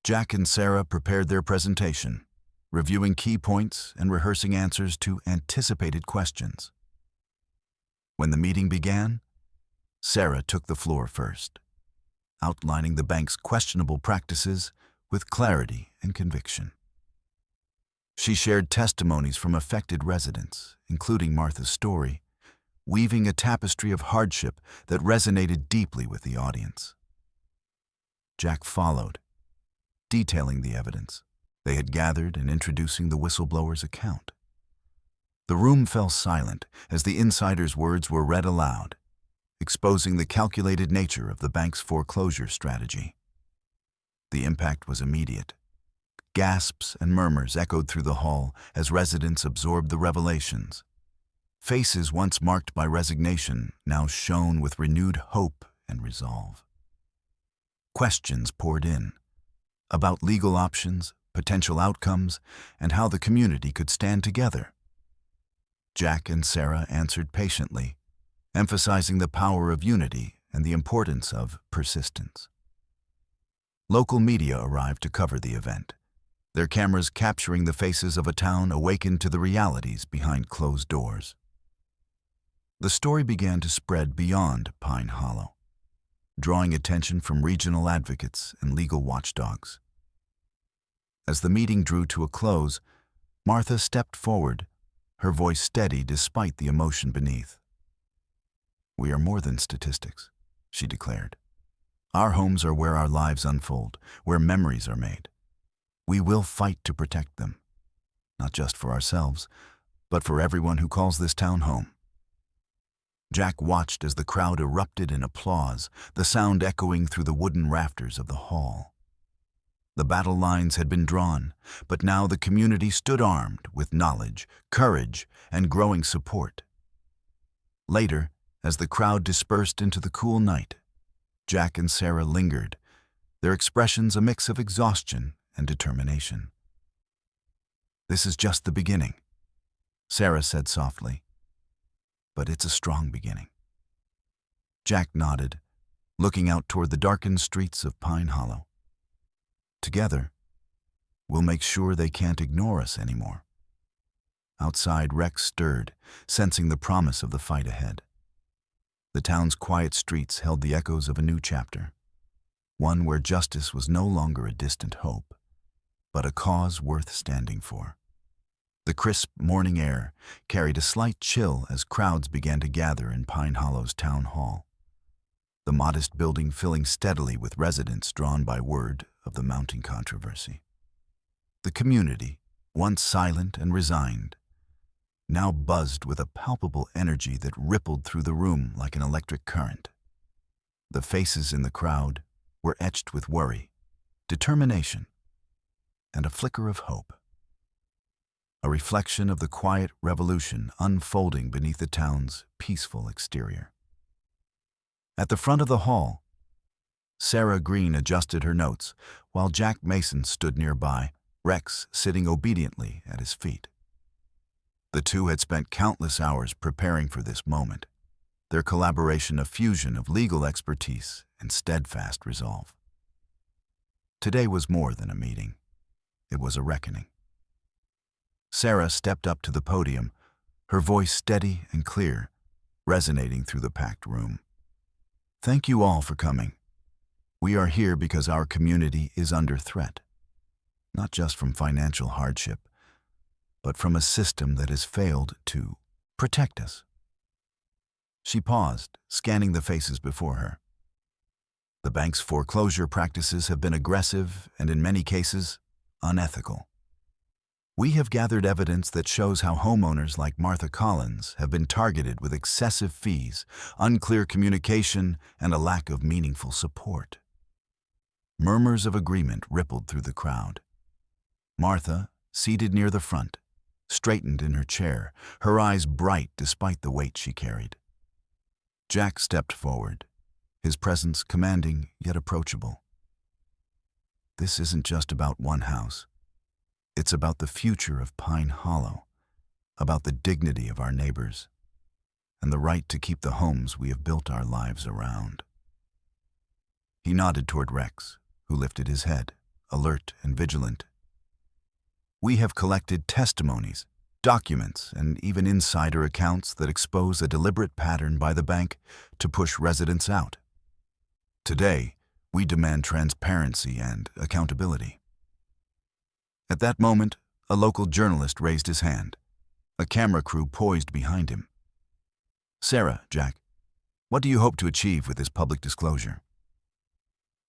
Jack and Sarah prepared their presentation, reviewing key points and rehearsing answers to anticipated questions. When the meeting began, Sarah took the floor first, outlining the bank's questionable practices with clarity and conviction. She shared testimonies from affected residents, including Martha's story, weaving a tapestry of hardship that resonated deeply with the audience. Jack followed, detailing the evidence they had gathered and introducing the whistleblower's account. The room fell silent as the insider's words were read aloud, exposing the calculated nature of the bank's foreclosure strategy. The impact was immediate. Gasps and murmurs echoed through the hall as residents absorbed the revelations. Faces once marked by resignation now shone with renewed hope and resolve. Questions poured in about legal options, potential outcomes, and how the community could stand together. Jack and Sarah answered patiently, emphasizing the power of unity and the importance of persistence. Local media arrived to cover the event, their cameras capturing the faces of a town awakened to the realities behind closed doors. The story began to spread beyond Pine Hollow, drawing attention from regional advocates and legal watchdogs. As the meeting drew to a close, Martha stepped forward, her voice steady despite the emotion beneath. "We are more than statistics," she declared. "Our homes are where our lives unfold, where memories are made. We will fight to protect them, not just for ourselves, but for everyone who calls this town home." Jack watched as the crowd erupted in applause, the sound echoing through the wooden rafters of the hall. The battle lines had been drawn, but now the community stood armed with knowledge, courage, and growing support. Later, as the crowd dispersed into the cool night, Jack and Sarah lingered, their expressions a mix of exhaustion and determination. "This is just the beginning," Sarah said softly. "But it's a strong beginning." Jack nodded, looking out toward the darkened streets of Pine Hollow. "Together, we'll make sure they can't ignore us anymore." Outside, Rex stirred, sensing the promise of the fight ahead. The town's quiet streets held the echoes of a new chapter, one where justice was no longer a distant hope, but a cause worth standing for. The crisp morning air carried a slight chill as crowds began to gather in Pine Hollow's town hall, the modest building filling steadily with residents drawn by word of the mounting controversy. The community, once silent and resigned, now buzzed with a palpable energy that rippled through the room like an electric current. The faces in the crowd were etched with worry, determination, and a flicker of hope. A reflection of the quiet revolution unfolding beneath the town's peaceful exterior. At the front of the hall, Sarah Green adjusted her notes, while Jack Mason stood nearby, Rex sitting obediently at his feet. The two had spent countless hours preparing for this moment, their collaboration a fusion of legal expertise and steadfast resolve. Today was more than a meeting. It was a reckoning. Sarah stepped up to the podium, her voice steady and clear, resonating through the packed room. "Thank you all for coming. We are here because our community is under threat, not just from financial hardship, but from a system that has failed to protect us." She paused, scanning the faces before her. The bank's foreclosure practices have been aggressive and, in many cases, unethical. We have gathered evidence that shows how homeowners like Martha Collins have been targeted with excessive fees, unclear communication, and a lack of meaningful support. Murmurs of agreement rippled through the crowd. Martha, seated near the front, straightened in her chair, her eyes bright despite the weight she carried. Jack stepped forward, his presence commanding yet approachable. "This isn't just about one house. It's about the future of Pine Hollow, about the dignity of our neighbors, and the right to keep the homes we have built our lives around." He nodded toward Rex, who lifted his head, alert and vigilant. "We have collected testimonies, documents, and even insider accounts that expose a deliberate pattern by the bank to push residents out. Today, we demand transparency and accountability." At that moment, a local journalist raised his hand, a camera crew poised behind him. "Sarah, Jack, what do you hope to achieve with this public disclosure?"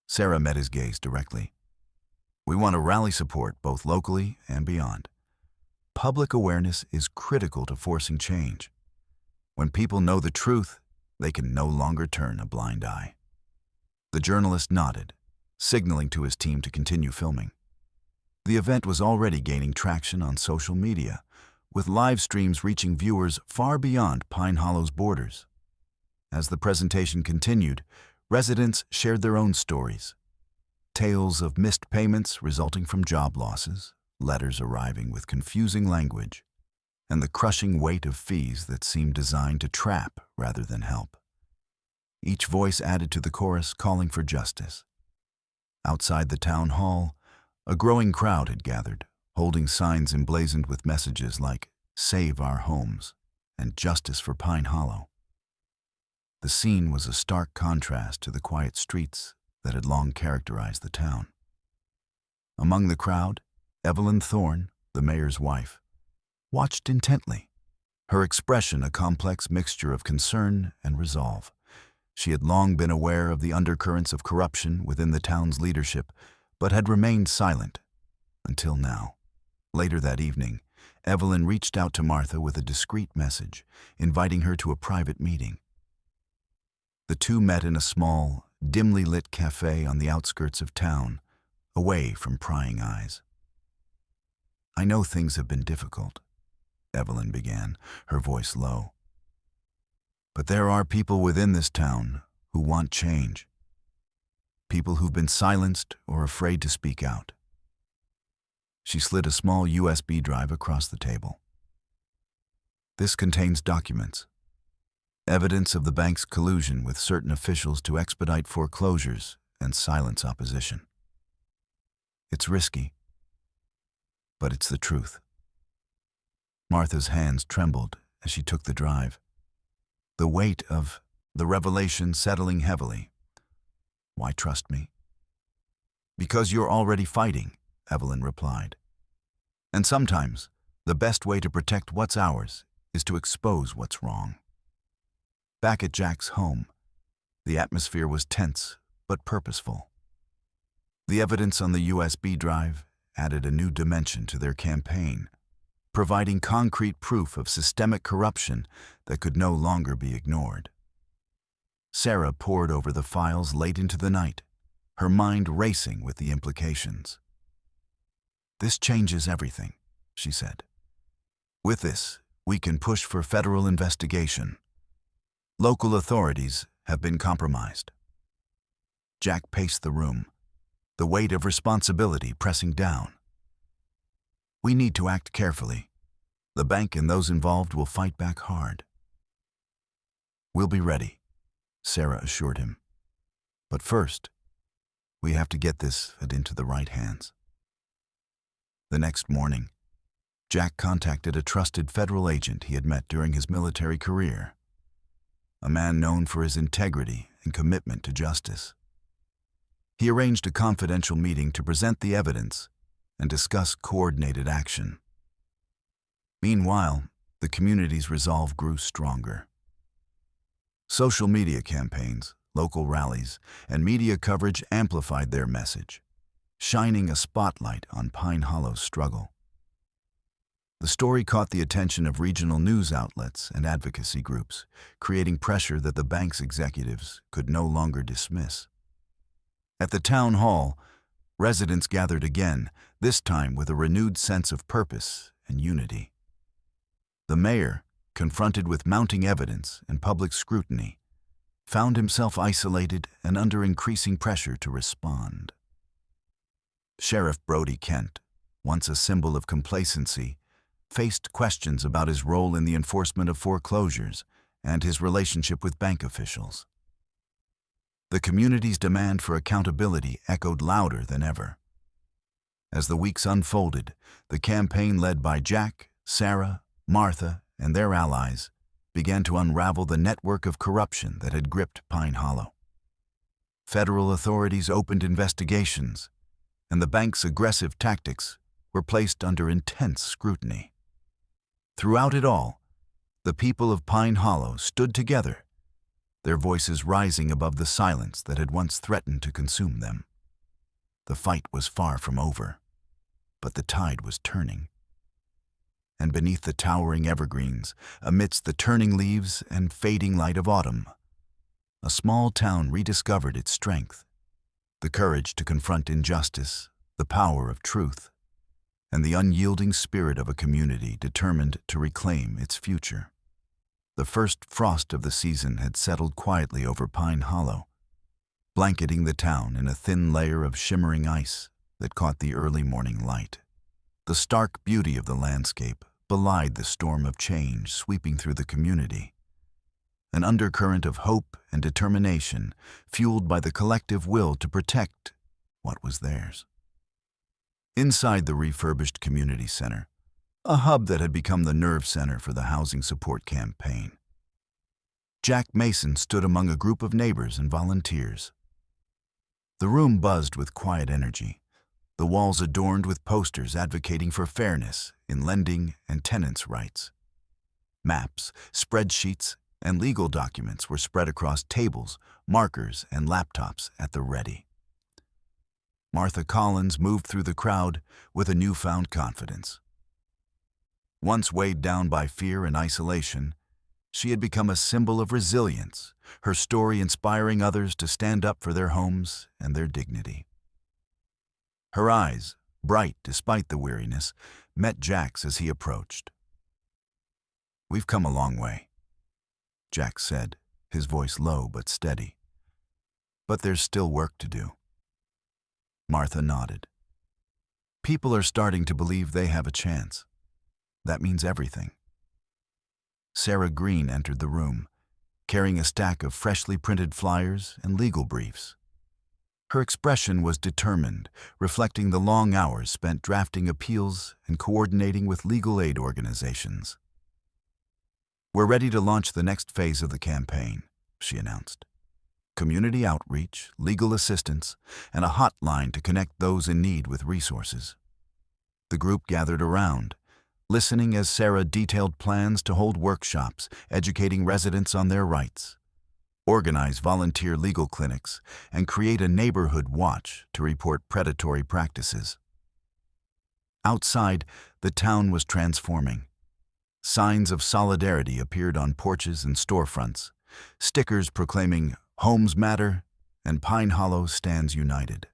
Sarah met his gaze directly. "We want to rally support both locally and beyond. Public awareness is critical to forcing change. When people know the truth, they can no longer turn a blind eye." The journalist nodded, signaling to his team to continue filming. The event was already gaining traction on social media, with live streams reaching viewers far beyond Pine Hollow's borders. As the presentation continued, residents shared their own stories. Tales of missed payments resulting from job losses, letters arriving with confusing language, and the crushing weight of fees that seemed designed to trap rather than help. Each voice added to the chorus calling for justice. Outside the town hall, a growing crowd had gathered, holding signs emblazoned with messages like "Save our homes" and "Justice for Pine Hollow." The scene was a stark contrast to the quiet streets that had long characterized the town. Among the crowd, Evelyn Thorne, the mayor's wife, watched intently, her expression a complex mixture of concern and resolve. She had long been aware of the undercurrents of corruption within the town's leadership, but had remained silent until now. Later that evening, Evelyn reached out to Martha with a discreet message, inviting her to a private meeting. The two met in a small, dimly lit cafe on the outskirts of town, away from prying eyes. "I know things have been difficult," Evelyn began, her voice low. "But there are people within this town who want change. People who've been silenced or afraid to speak out." She slid a small USB drive across the table. This contains documents, evidence of the bank's collusion with certain officials to expedite foreclosures and silence opposition. It's risky, but it's the truth. Martha's hands trembled as she took the drive, the weight of the revelation settling heavily. Why trust me? Because you're already fighting, Evelyn replied. And sometimes, the best way to protect what's ours is to expose what's wrong. Back at Jack's home, the atmosphere was tense but purposeful. The evidence on the USB drive added a new dimension to their campaign, providing concrete proof of systemic corruption that could no longer be ignored. Sarah pored over the files late into the night, her mind racing with the implications. "This changes everything," she said. "With this, we can push for federal investigation. Local authorities have been compromised." Jack paced the room, the weight of responsibility pressing down. "We need to act carefully. The bank and those involved will fight back hard." "We'll be ready," Sarah assured him. "But first, we have to get this into the right hands." The next morning, Jack contacted a trusted federal agent he had met during his military career, a man known for his integrity and commitment to justice. He arranged a confidential meeting to present the evidence and discuss coordinated action. Meanwhile, the community's resolve grew stronger. Social media campaigns, local rallies, and media coverage amplified their message, shining a spotlight on Pine Hollow's struggle. The story caught the attention of regional news outlets and advocacy groups, creating pressure that the bank's executives could no longer dismiss. At the town hall, residents gathered again, this time with a renewed sense of purpose and unity. The mayor, confronted with mounting evidence and public scrutiny, found himself isolated and under increasing pressure to respond. Sheriff Brody Kent, once a symbol of complacency, faced questions about his role in the enforcement of foreclosures and his relationship with bank officials. The community's demand for accountability echoed louder than ever. As the weeks unfolded, the campaign led by Jack, Sarah, Martha, and their allies began to unravel the network of corruption that had gripped Pine Hollow. Federal authorities opened investigations, and the bank's aggressive tactics were placed under intense scrutiny. Throughout it all, the people of Pine Hollow stood together, their voices rising above the silence that had once threatened to consume them. The fight was far from over, but the tide was turning. And beneath the towering evergreens, amidst the turning leaves and fading light of autumn, a small town rediscovered its strength, the courage to confront injustice, the power of truth, and the unyielding spirit of a community determined to reclaim its future. The first frost of the season had settled quietly over Pine Hollow, blanketing the town in a thin layer of shimmering ice that caught the early morning light. The stark beauty of the landscape belied the storm of change sweeping through the community, an undercurrent of hope and determination fueled by the collective will to protect what was theirs. Inside the refurbished community center, a hub that had become the nerve center for the housing support campaign, Jack Mason stood among a group of neighbors and volunteers. The room buzzed with quiet energy, the walls adorned with posters advocating for fairness in lending and tenants' rights. Maps, spreadsheets, and legal documents were spread across tables, markers, and laptops at the ready. Martha Collins moved through the crowd with a newfound confidence. Once weighed down by fear and isolation, she had become a symbol of resilience, her story inspiring others to stand up for their homes and their dignity. Her eyes, bright despite the weariness, met Jack's as he approached. "We've come a long way," Jack said, his voice low but steady. "But there's still work to do." Martha nodded. People are starting to believe they have a chance. That means everything. Sarah Green entered the room, carrying a stack of freshly printed flyers and legal briefs. Her expression was determined, reflecting the long hours spent drafting appeals and coordinating with legal aid organizations. "We're ready to launch the next phase of the campaign," she announced. "Community outreach, legal assistance, and a hotline to connect those in need with resources." The group gathered around, listening as Sarah detailed plans to hold workshops, educating residents on their rights, organize volunteer legal clinics, and create a neighborhood watch to report predatory practices. Outside, the town was transforming. Signs of solidarity appeared on porches and storefronts, stickers proclaiming "Homes Matter" and "Pine Hollow Stands United."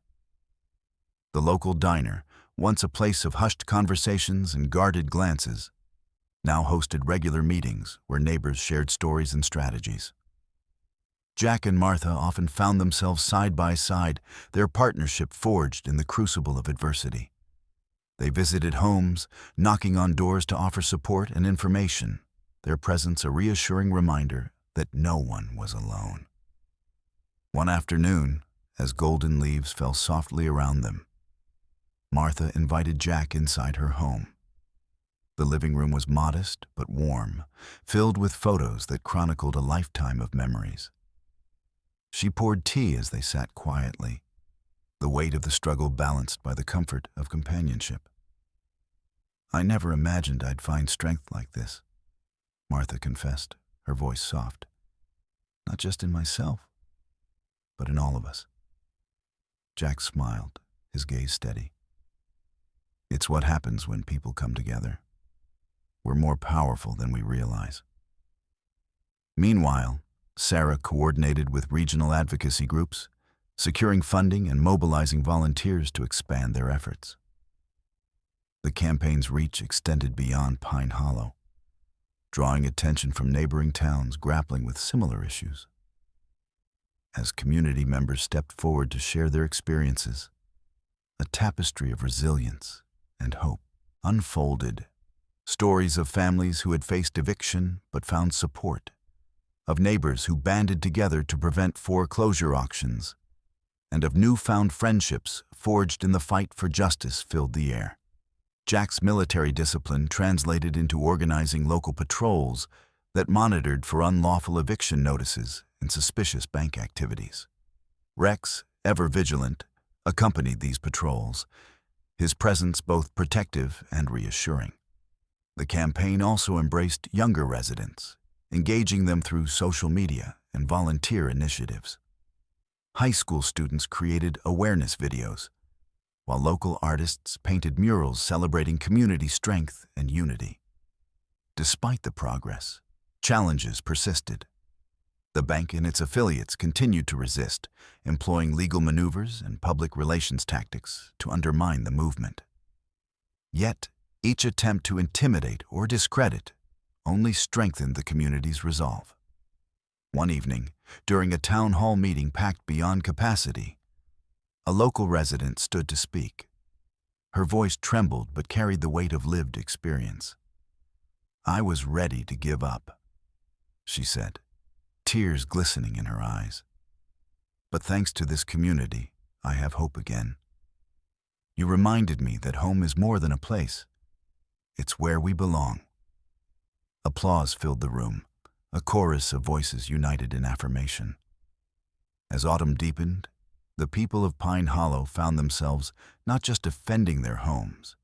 The local diner, once a place of hushed conversations and guarded glances, now hosted regular meetings where neighbors shared stories and strategies. Jack and Martha often found themselves side by side, their partnership forged in the crucible of adversity. They visited homes, knocking on doors to offer support and information, their presence a reassuring reminder that no one was alone. One afternoon, as golden leaves fell softly around them, Martha invited Jack inside her home. The living room was modest but warm, filled with photos that chronicled a lifetime of memories. She poured tea as they sat quietly, the weight of the struggle balanced by the comfort of companionship. "I never imagined I'd find strength like this," Martha confessed, her voice soft. "Not just in myself, but in all of us." Jack smiled, his gaze steady. "It's what happens when people come together. We're more powerful than we realize." Meanwhile, Sarah coordinated with regional advocacy groups, securing funding and mobilizing volunteers to expand their efforts. The campaign's reach extended beyond Pine Hollow, drawing attention from neighboring towns grappling with similar issues. As community members stepped forward to share their experiences, a tapestry of resilience and hope unfolded. Stories of families who had faced eviction but found support, of neighbors who banded together to prevent foreclosure auctions, and of newfound friendships forged in the fight for justice filled the air. Jack's military discipline translated into organizing local patrols that monitored for unlawful eviction notices and suspicious bank activities. Rex, ever vigilant, accompanied these patrols, his presence both protective and reassuring. The campaign also embraced younger residents, engaging them through social media and volunteer initiatives. High school students created awareness videos, while local artists painted murals celebrating community strength and unity. Despite the progress, challenges persisted. The bank and its affiliates continued to resist, employing legal maneuvers and public relations tactics to undermine the movement. Yet, each attempt to intimidate or discredit only strengthened the community's resolve. One evening, during a town hall meeting packed beyond capacity, a local resident stood to speak. Her voice trembled but carried the weight of lived experience. "I was ready to give up," she said, tears glistening in her eyes. "But thanks to this community, I have hope again. You reminded me that home is more than a place. It's where we belong." Applause filled the room, a chorus of voices united in affirmation. As autumn deepened, the people of Pine Hollow found themselves not just defending their homes,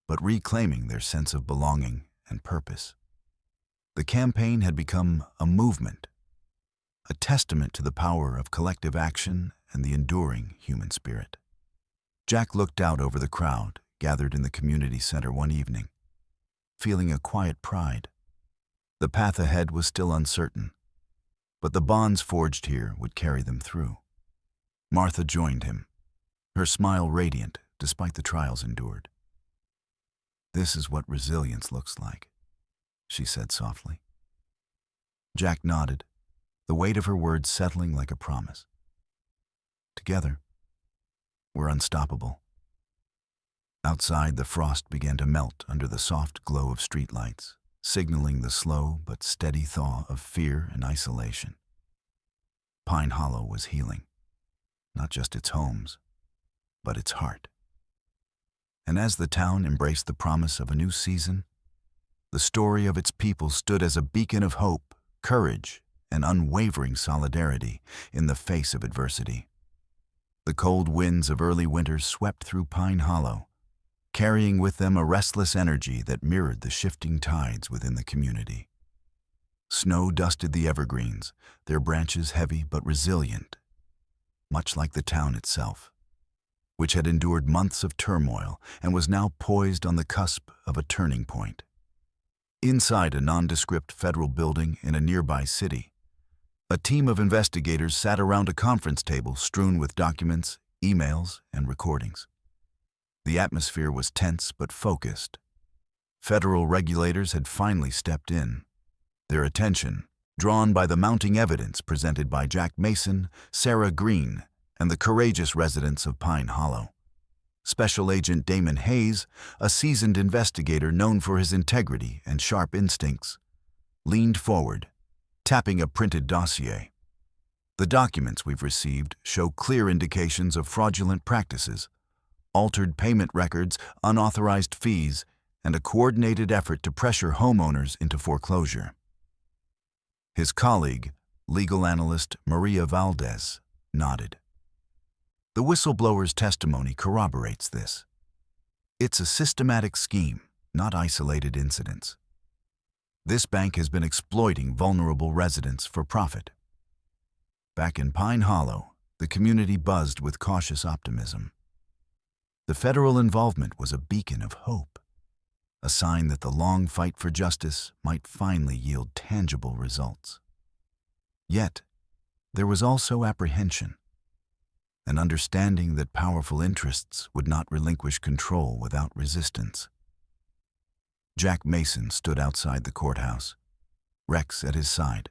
but reclaiming their sense of belonging and purpose. The campaign had become a movement, a testament to the power of collective action and the enduring human spirit. Jack looked out over the crowd gathered in the community center one evening, feeling a quiet pride. The path ahead was still uncertain, but the bonds forged here would carry them through. Martha joined him, her smile radiant despite the trials endured. "This is what resilience looks like," she said softly. Jack nodded, the weight of her words settling like a promise. "Together, we're unstoppable." Outside, the frost began to melt under the soft glow of streetlights, signaling the slow but steady thaw of fear and isolation. Pine Hollow was healing, not just its homes, but its heart. And as the town embraced the promise of a new season, the story of its people stood as a beacon of hope, courage, and unwavering solidarity in the face of adversity. The cold winds of early winter swept through Pine Hollow, carrying with them a restless energy that mirrored the shifting tides within the community. Snow dusted the evergreens, their branches heavy but resilient, much like the town itself, which had endured months of turmoil and was now poised on the cusp of a turning point. Inside a nondescript federal building in a nearby city, a team of investigators sat around a conference table strewn with documents, emails, and recordings. The atmosphere was tense but focused. Federal regulators had finally stepped in, their attention drawn by the mounting evidence presented by Jack Mason, Sarah Green, and the courageous residents of Pine Hollow. Special Agent Damon Hayes, a seasoned investigator known for his integrity and sharp instincts, leaned forward, tapping a printed dossier. "The documents we've received show clear indications of fraudulent practices, altered payment records, unauthorized fees, and a coordinated effort to pressure homeowners into foreclosure." His colleague, legal analyst Maria Valdez, nodded. "The whistleblower's testimony corroborates this. It's a systematic scheme, not isolated incidents. This bank has been exploiting vulnerable residents for profit." Back in Pine Hollow, the community buzzed with cautious optimism. The federal involvement was a beacon of hope, a sign that the long fight for justice might finally yield tangible results. Yet, there was also apprehension, an understanding that powerful interests would not relinquish control without resistance. Jack Mason stood outside the courthouse, Rex at his side,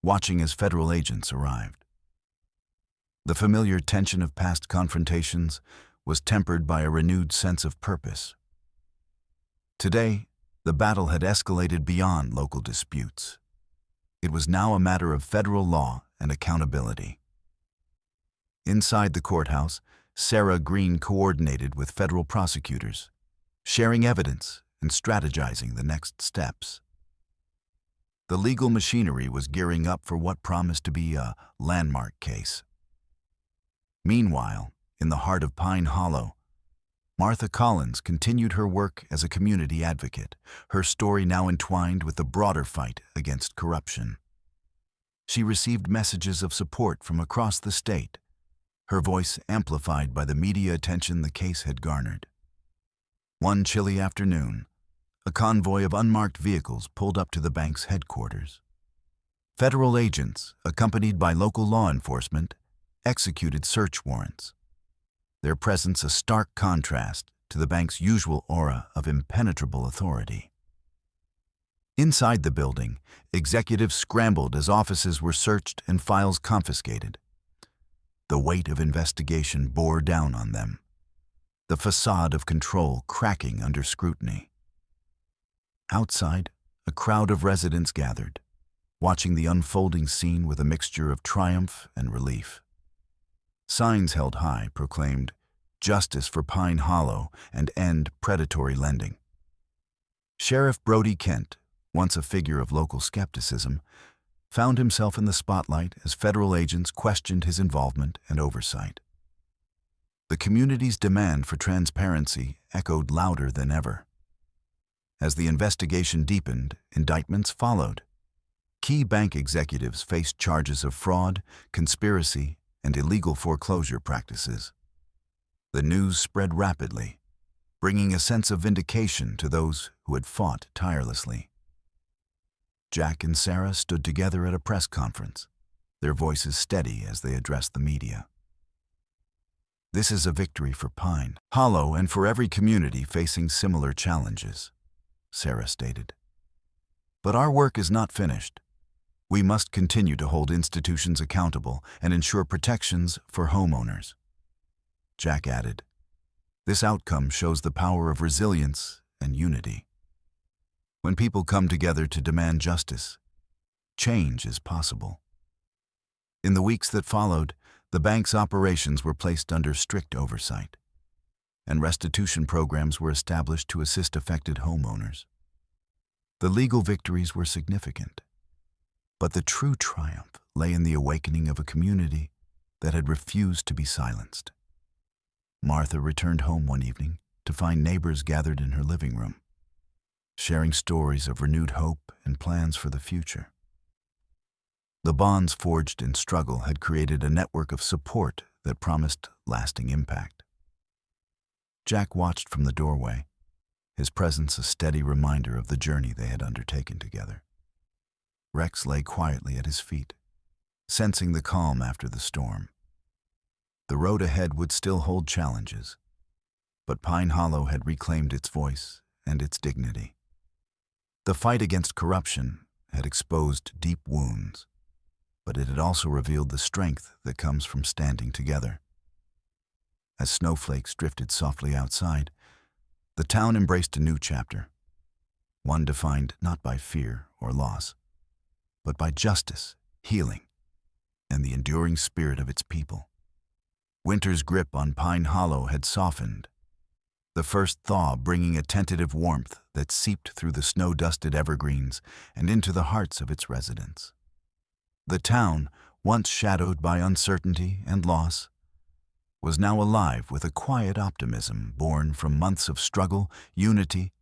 watching as federal agents arrived. The familiar tension of past confrontations was tempered by a renewed sense of purpose. Today, the battle had escalated beyond local disputes. It was now a matter of federal law and accountability. Inside the courthouse, Sarah Green coordinated with federal prosecutors, sharing evidence and strategizing the next steps. The legal machinery was gearing up for what promised to be a landmark case. Meanwhile, in the heart of Pine Hollow, Martha Collins continued her work as a community advocate, her story now entwined with the broader fight against corruption. She received messages of support from across the state, her voice amplified by the media attention the case had garnered. One chilly afternoon, a convoy of unmarked vehicles pulled up to the bank's headquarters. Federal agents, accompanied by local law enforcement, executed search warrants, their presence a stark contrast to the bank's usual aura of impenetrable authority. Inside the building, executives scrambled as offices were searched and files confiscated. The weight of investigation bore down on them, the facade of control cracking under scrutiny. Outside, a crowd of residents gathered, watching the unfolding scene with a mixture of triumph and relief. Signs held high proclaimed, "Justice for Pine Hollow" and "End predatory lending." Sheriff Brody Kent, once a figure of local skepticism, found himself in the spotlight as federal agents questioned his involvement and oversight. The community's demand for transparency echoed louder than ever. As the investigation deepened, indictments followed. Key bank executives faced charges of fraud, conspiracy, and illegal foreclosure practices. The news spread rapidly, bringing a sense of vindication to those who had fought tirelessly. Jack and Sarah stood together at a press conference, their voices steady as they addressed the media. "This is a victory for Pine Hollow and for every community facing similar challenges," Sarah stated. "But our work is not finished. We must continue to hold institutions accountable and ensure protections for homeowners." Jack added, This outcome shows the power of resilience and unity. When people come together to demand justice, change is possible. In the weeks that followed, the bank's operations were placed under strict oversight, and restitution programs were established to assist affected homeowners. The legal victories were significant, but the true triumph lay in the awakening of a community that had refused to be silenced. Martha returned home one evening to find neighbors gathered in her living room, sharing stories of renewed hope and plans for the future. The bonds forged in struggle had created a network of support that promised lasting impact. Jack watched from the doorway, his presence a steady reminder of the journey they had undertaken together. Rex lay quietly at his feet, sensing the calm after the storm. The road ahead would still hold challenges, but Pine Hollow had reclaimed its voice and its dignity. The fight against corruption had exposed deep wounds, but it had also revealed the strength that comes from standing together. As snowflakes drifted softly outside, the town embraced a new chapter, one defined not by fear or loss, but by justice, healing, and the enduring spirit of its people. Winter's grip on Pine Hollow had softened, the first thaw bringing a tentative warmth that seeped through the snow-dusted evergreens and into the hearts of its residents. The town, once shadowed by uncertainty and loss, was now alive with a quiet optimism born from months of struggle, unity,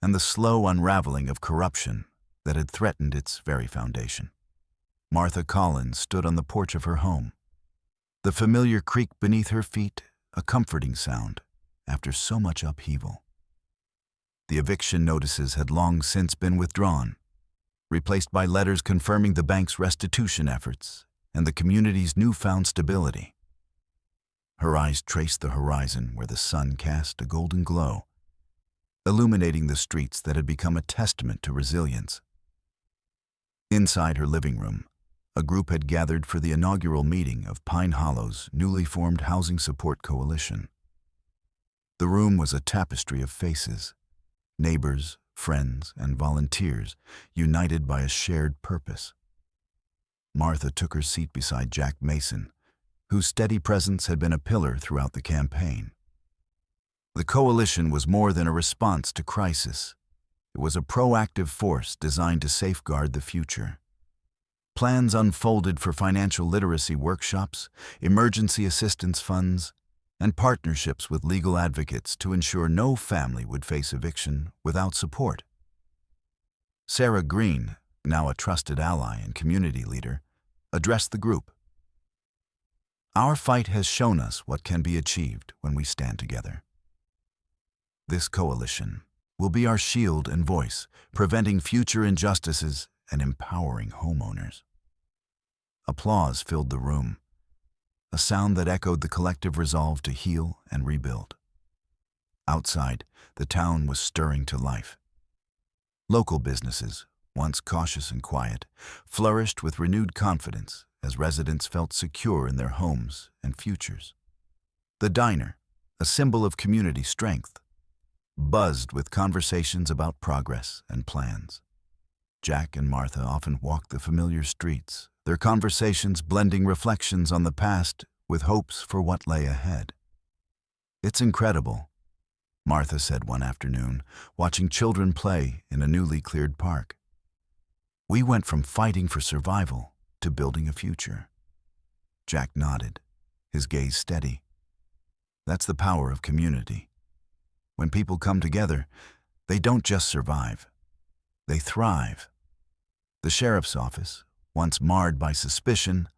and the slow unraveling of corruption that had threatened its very foundation. Martha Collins stood on the porch of her home, the familiar creak beneath her feet a comforting sound after so much upheaval. The eviction notices had long since been withdrawn, replaced by letters confirming the bank's restitution efforts and the community's newfound stability. Her eyes traced the horizon where the sun cast a golden glow, illuminating the streets that had become a testament to resilience. Inside her living room, a group had gathered for the inaugural meeting of Pine Hollow's newly formed Housing Support Coalition. The room was a tapestry of faces, neighbors, friends, and volunteers united by a shared purpose. Martha took her seat beside Jack Mason, whose steady presence had been a pillar throughout the campaign. The coalition was more than a response to crisis. It was a proactive force designed to safeguard the future. Plans unfolded for financial literacy workshops, emergency assistance funds, and partnerships with legal advocates to ensure no family would face eviction without support. Sarah Green, now a trusted ally and community leader, addressed the group. Our fight has shown us what can be achieved when we stand together. This coalition will be our shield and voice, preventing future injustices and empowering homeowners. Applause filled the room, a sound that echoed the collective resolve to heal and rebuild. Outside, the town was stirring to life. Local businesses, once cautious and quiet, flourished with renewed confidence as residents felt secure in their homes and futures. The diner, a symbol of community strength, buzzed with conversations about progress and plans. Jack and Martha often walked the familiar streets, their conversations blending reflections on the past with hopes for what lay ahead. "It's incredible," Martha said one afternoon, watching children play in a newly cleared park. "We went from fighting for survival to building a future." Jack nodded, his gaze steady. That's the power of community. When people come together, they don't just survive, they thrive. The sheriff's office, once marred by suspicion,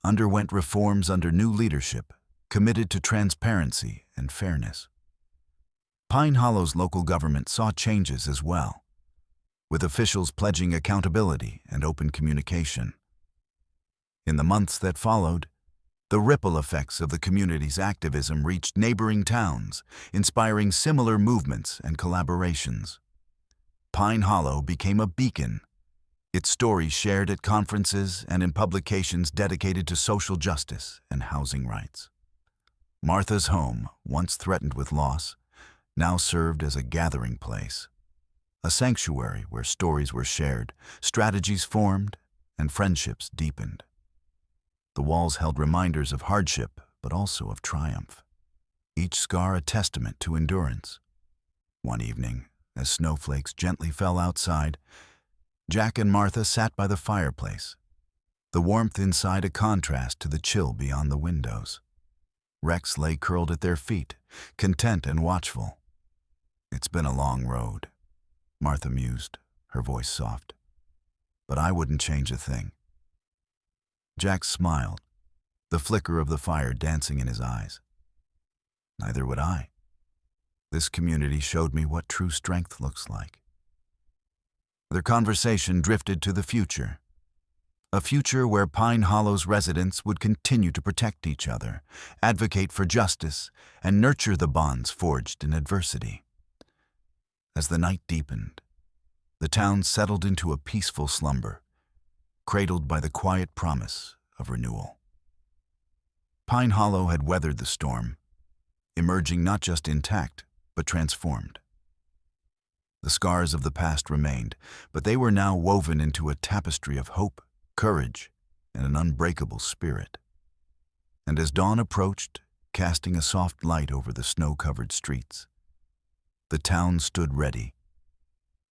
underwent reforms under new leadership, committed to transparency and fairness. Pine Hollow's local government saw changes as well, with officials pledging accountability and open communication. In the months that followed, the ripple effects of the community's activism reached neighboring towns, inspiring similar movements and collaborations. Pine Hollow became a beacon, its story shared at conferences and in publications dedicated to social justice and housing rights. Martha's home, once threatened with loss, now served as a gathering place, a sanctuary where stories were shared, strategies formed, and friendships deepened. The walls held reminders of hardship, but also of triumph, each scar a testament to endurance. One evening, as snowflakes gently fell outside, Jack and Martha sat by the fireplace, the warmth inside a contrast to the chill beyond the windows. Rex lay curled at their feet, content and watchful. "It's been a long road," Martha mused, her voice soft. "But I wouldn't change a thing." Jack smiled, the flicker of the fire dancing in his eyes. "Neither would I. This community showed me what true strength looks like." Their conversation drifted to the future. A future where Pine Hollow's residents would continue to protect each other, advocate for justice, and nurture the bonds forged in adversity. As the night deepened, the town settled into a peaceful slumber, cradled by the quiet promise of renewal. Pine Hollow had weathered the storm, emerging not just intact, but transformed. The scars of the past remained, but they were now woven into a tapestry of hope, courage, and an unbreakable spirit. And as dawn approached, casting a soft light over the snow-covered streets, the town stood ready,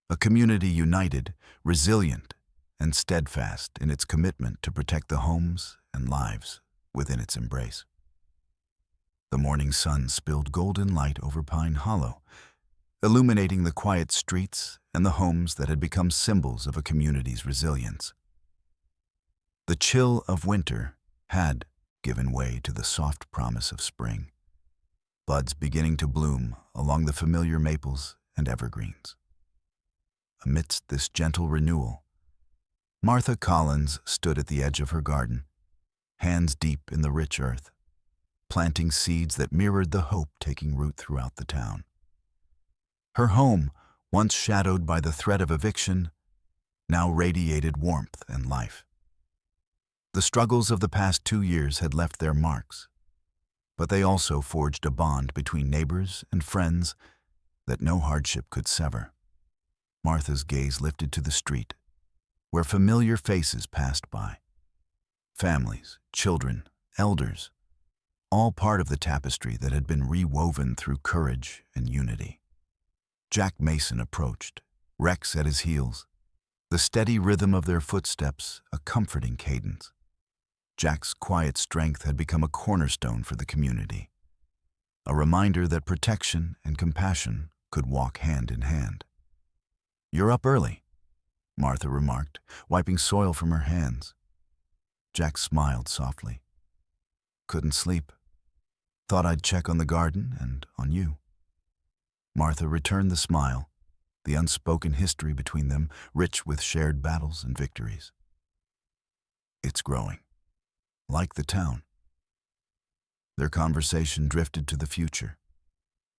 a community united, resilient, and steadfast in its commitment to protect the homes and lives within its embrace. The morning sun spilled golden light over Pine Hollow, illuminating the quiet streets and the homes that had become symbols of a community's resilience. The chill of winter had given way to the soft promise of spring, buds beginning to bloom along the familiar maples and evergreens. Amidst this gentle renewal, Martha Collins stood at the edge of her garden, hands deep in the rich earth, planting seeds that mirrored the hope taking root throughout the town. Her home, once shadowed by the threat of eviction, now radiated warmth and life. The struggles of the past 2 years had left their marks, but they also forged a bond between neighbors and friends that no hardship could sever. Martha's gaze lifted to the street, where familiar faces passed by. Families, children, elders, all part of the tapestry that had been rewoven through courage and unity. Jack Mason approached, Rex at his heels, the steady rhythm of their footsteps a comforting cadence. Jack's quiet strength had become a cornerstone for the community, a reminder that protection and compassion could walk hand in hand. "You're up early," Martha remarked, wiping soil from her hands. Jack smiled softly. "Couldn't sleep. Thought I'd check on the garden and on you." Martha returned the smile, the unspoken history between them rich with shared battles and victories. "It's growing. Like the town." Their conversation drifted to the future.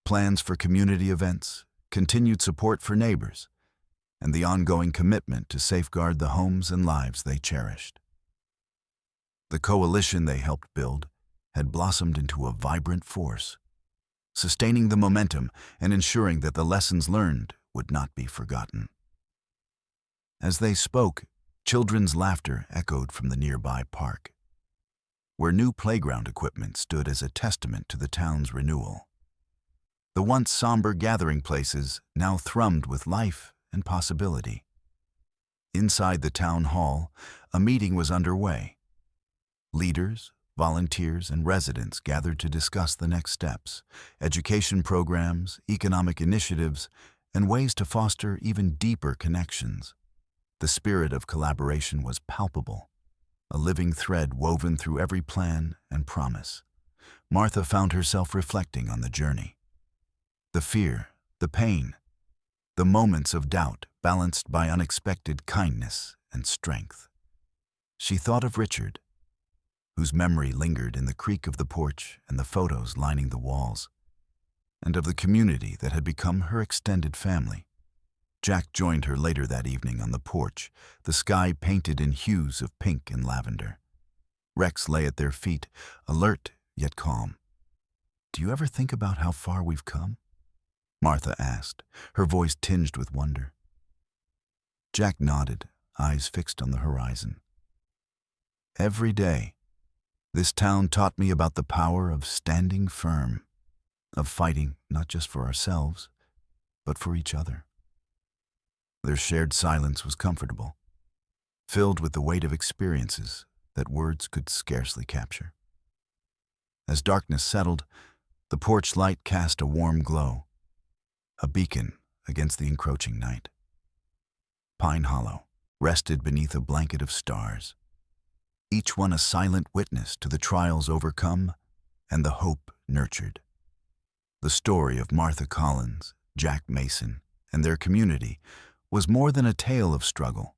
Plans for community events, continued support for neighbors, and the ongoing commitment to safeguard the homes and lives they cherished. The coalition they helped build had blossomed into a vibrant force, sustaining the momentum and ensuring that the lessons learned would not be forgotten. As they spoke, children's laughter echoed from the nearby park, where new playground equipment stood as a testament to the town's renewal. The once somber gathering places now thrummed with life and possibility. Inside the town hall, a meeting was underway. Leaders, volunteers, and residents gathered to discuss the next steps, education programs, economic initiatives, and ways to foster even deeper connections. The spirit of collaboration was palpable, a living thread woven through every plan and promise. Martha found herself reflecting on the journey. The fear, the pain, the moments of doubt balanced by unexpected kindness and strength. She thought of Richard, whose memory lingered in the creak of the porch and the photos lining the walls, and of the community that had become her extended family. Jack joined her later that evening on the porch, the sky painted in hues of pink and lavender. Rex lay at their feet, alert yet calm. Do you ever think about how far we've come? Martha asked, her voice tinged with wonder. Jack nodded, eyes fixed on the horizon. Every day, this town taught me about the power of standing firm, of fighting not just for ourselves, but for each other. Their shared silence was comfortable, filled with the weight of experiences that words could scarcely capture. As darkness settled, the porch light cast a warm glow, a beacon against the encroaching night. Pine Hollow rested beneath a blanket of stars, each one a silent witness to the trials overcome and the hope nurtured. The story of Martha Collins, Jack Mason, and their community was more than a tale of struggle.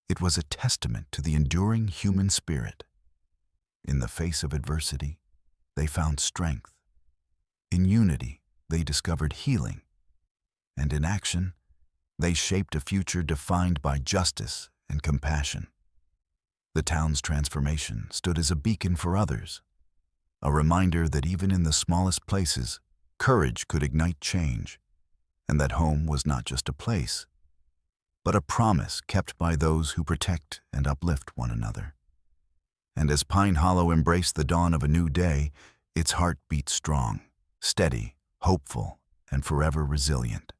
It was a testament to the enduring human spirit. In the face of adversity, they found strength. In unity, they discovered healing. And in action, they shaped a future defined by justice and compassion. The town's transformation stood as a beacon for others, a reminder that even in the smallest places, courage could ignite change, and that home was not just a place, but a promise kept by those who protect and uplift one another. And as Pine Hollow embraced the dawn of a new day, its heart beat strong, steady, hopeful, and forever resilient.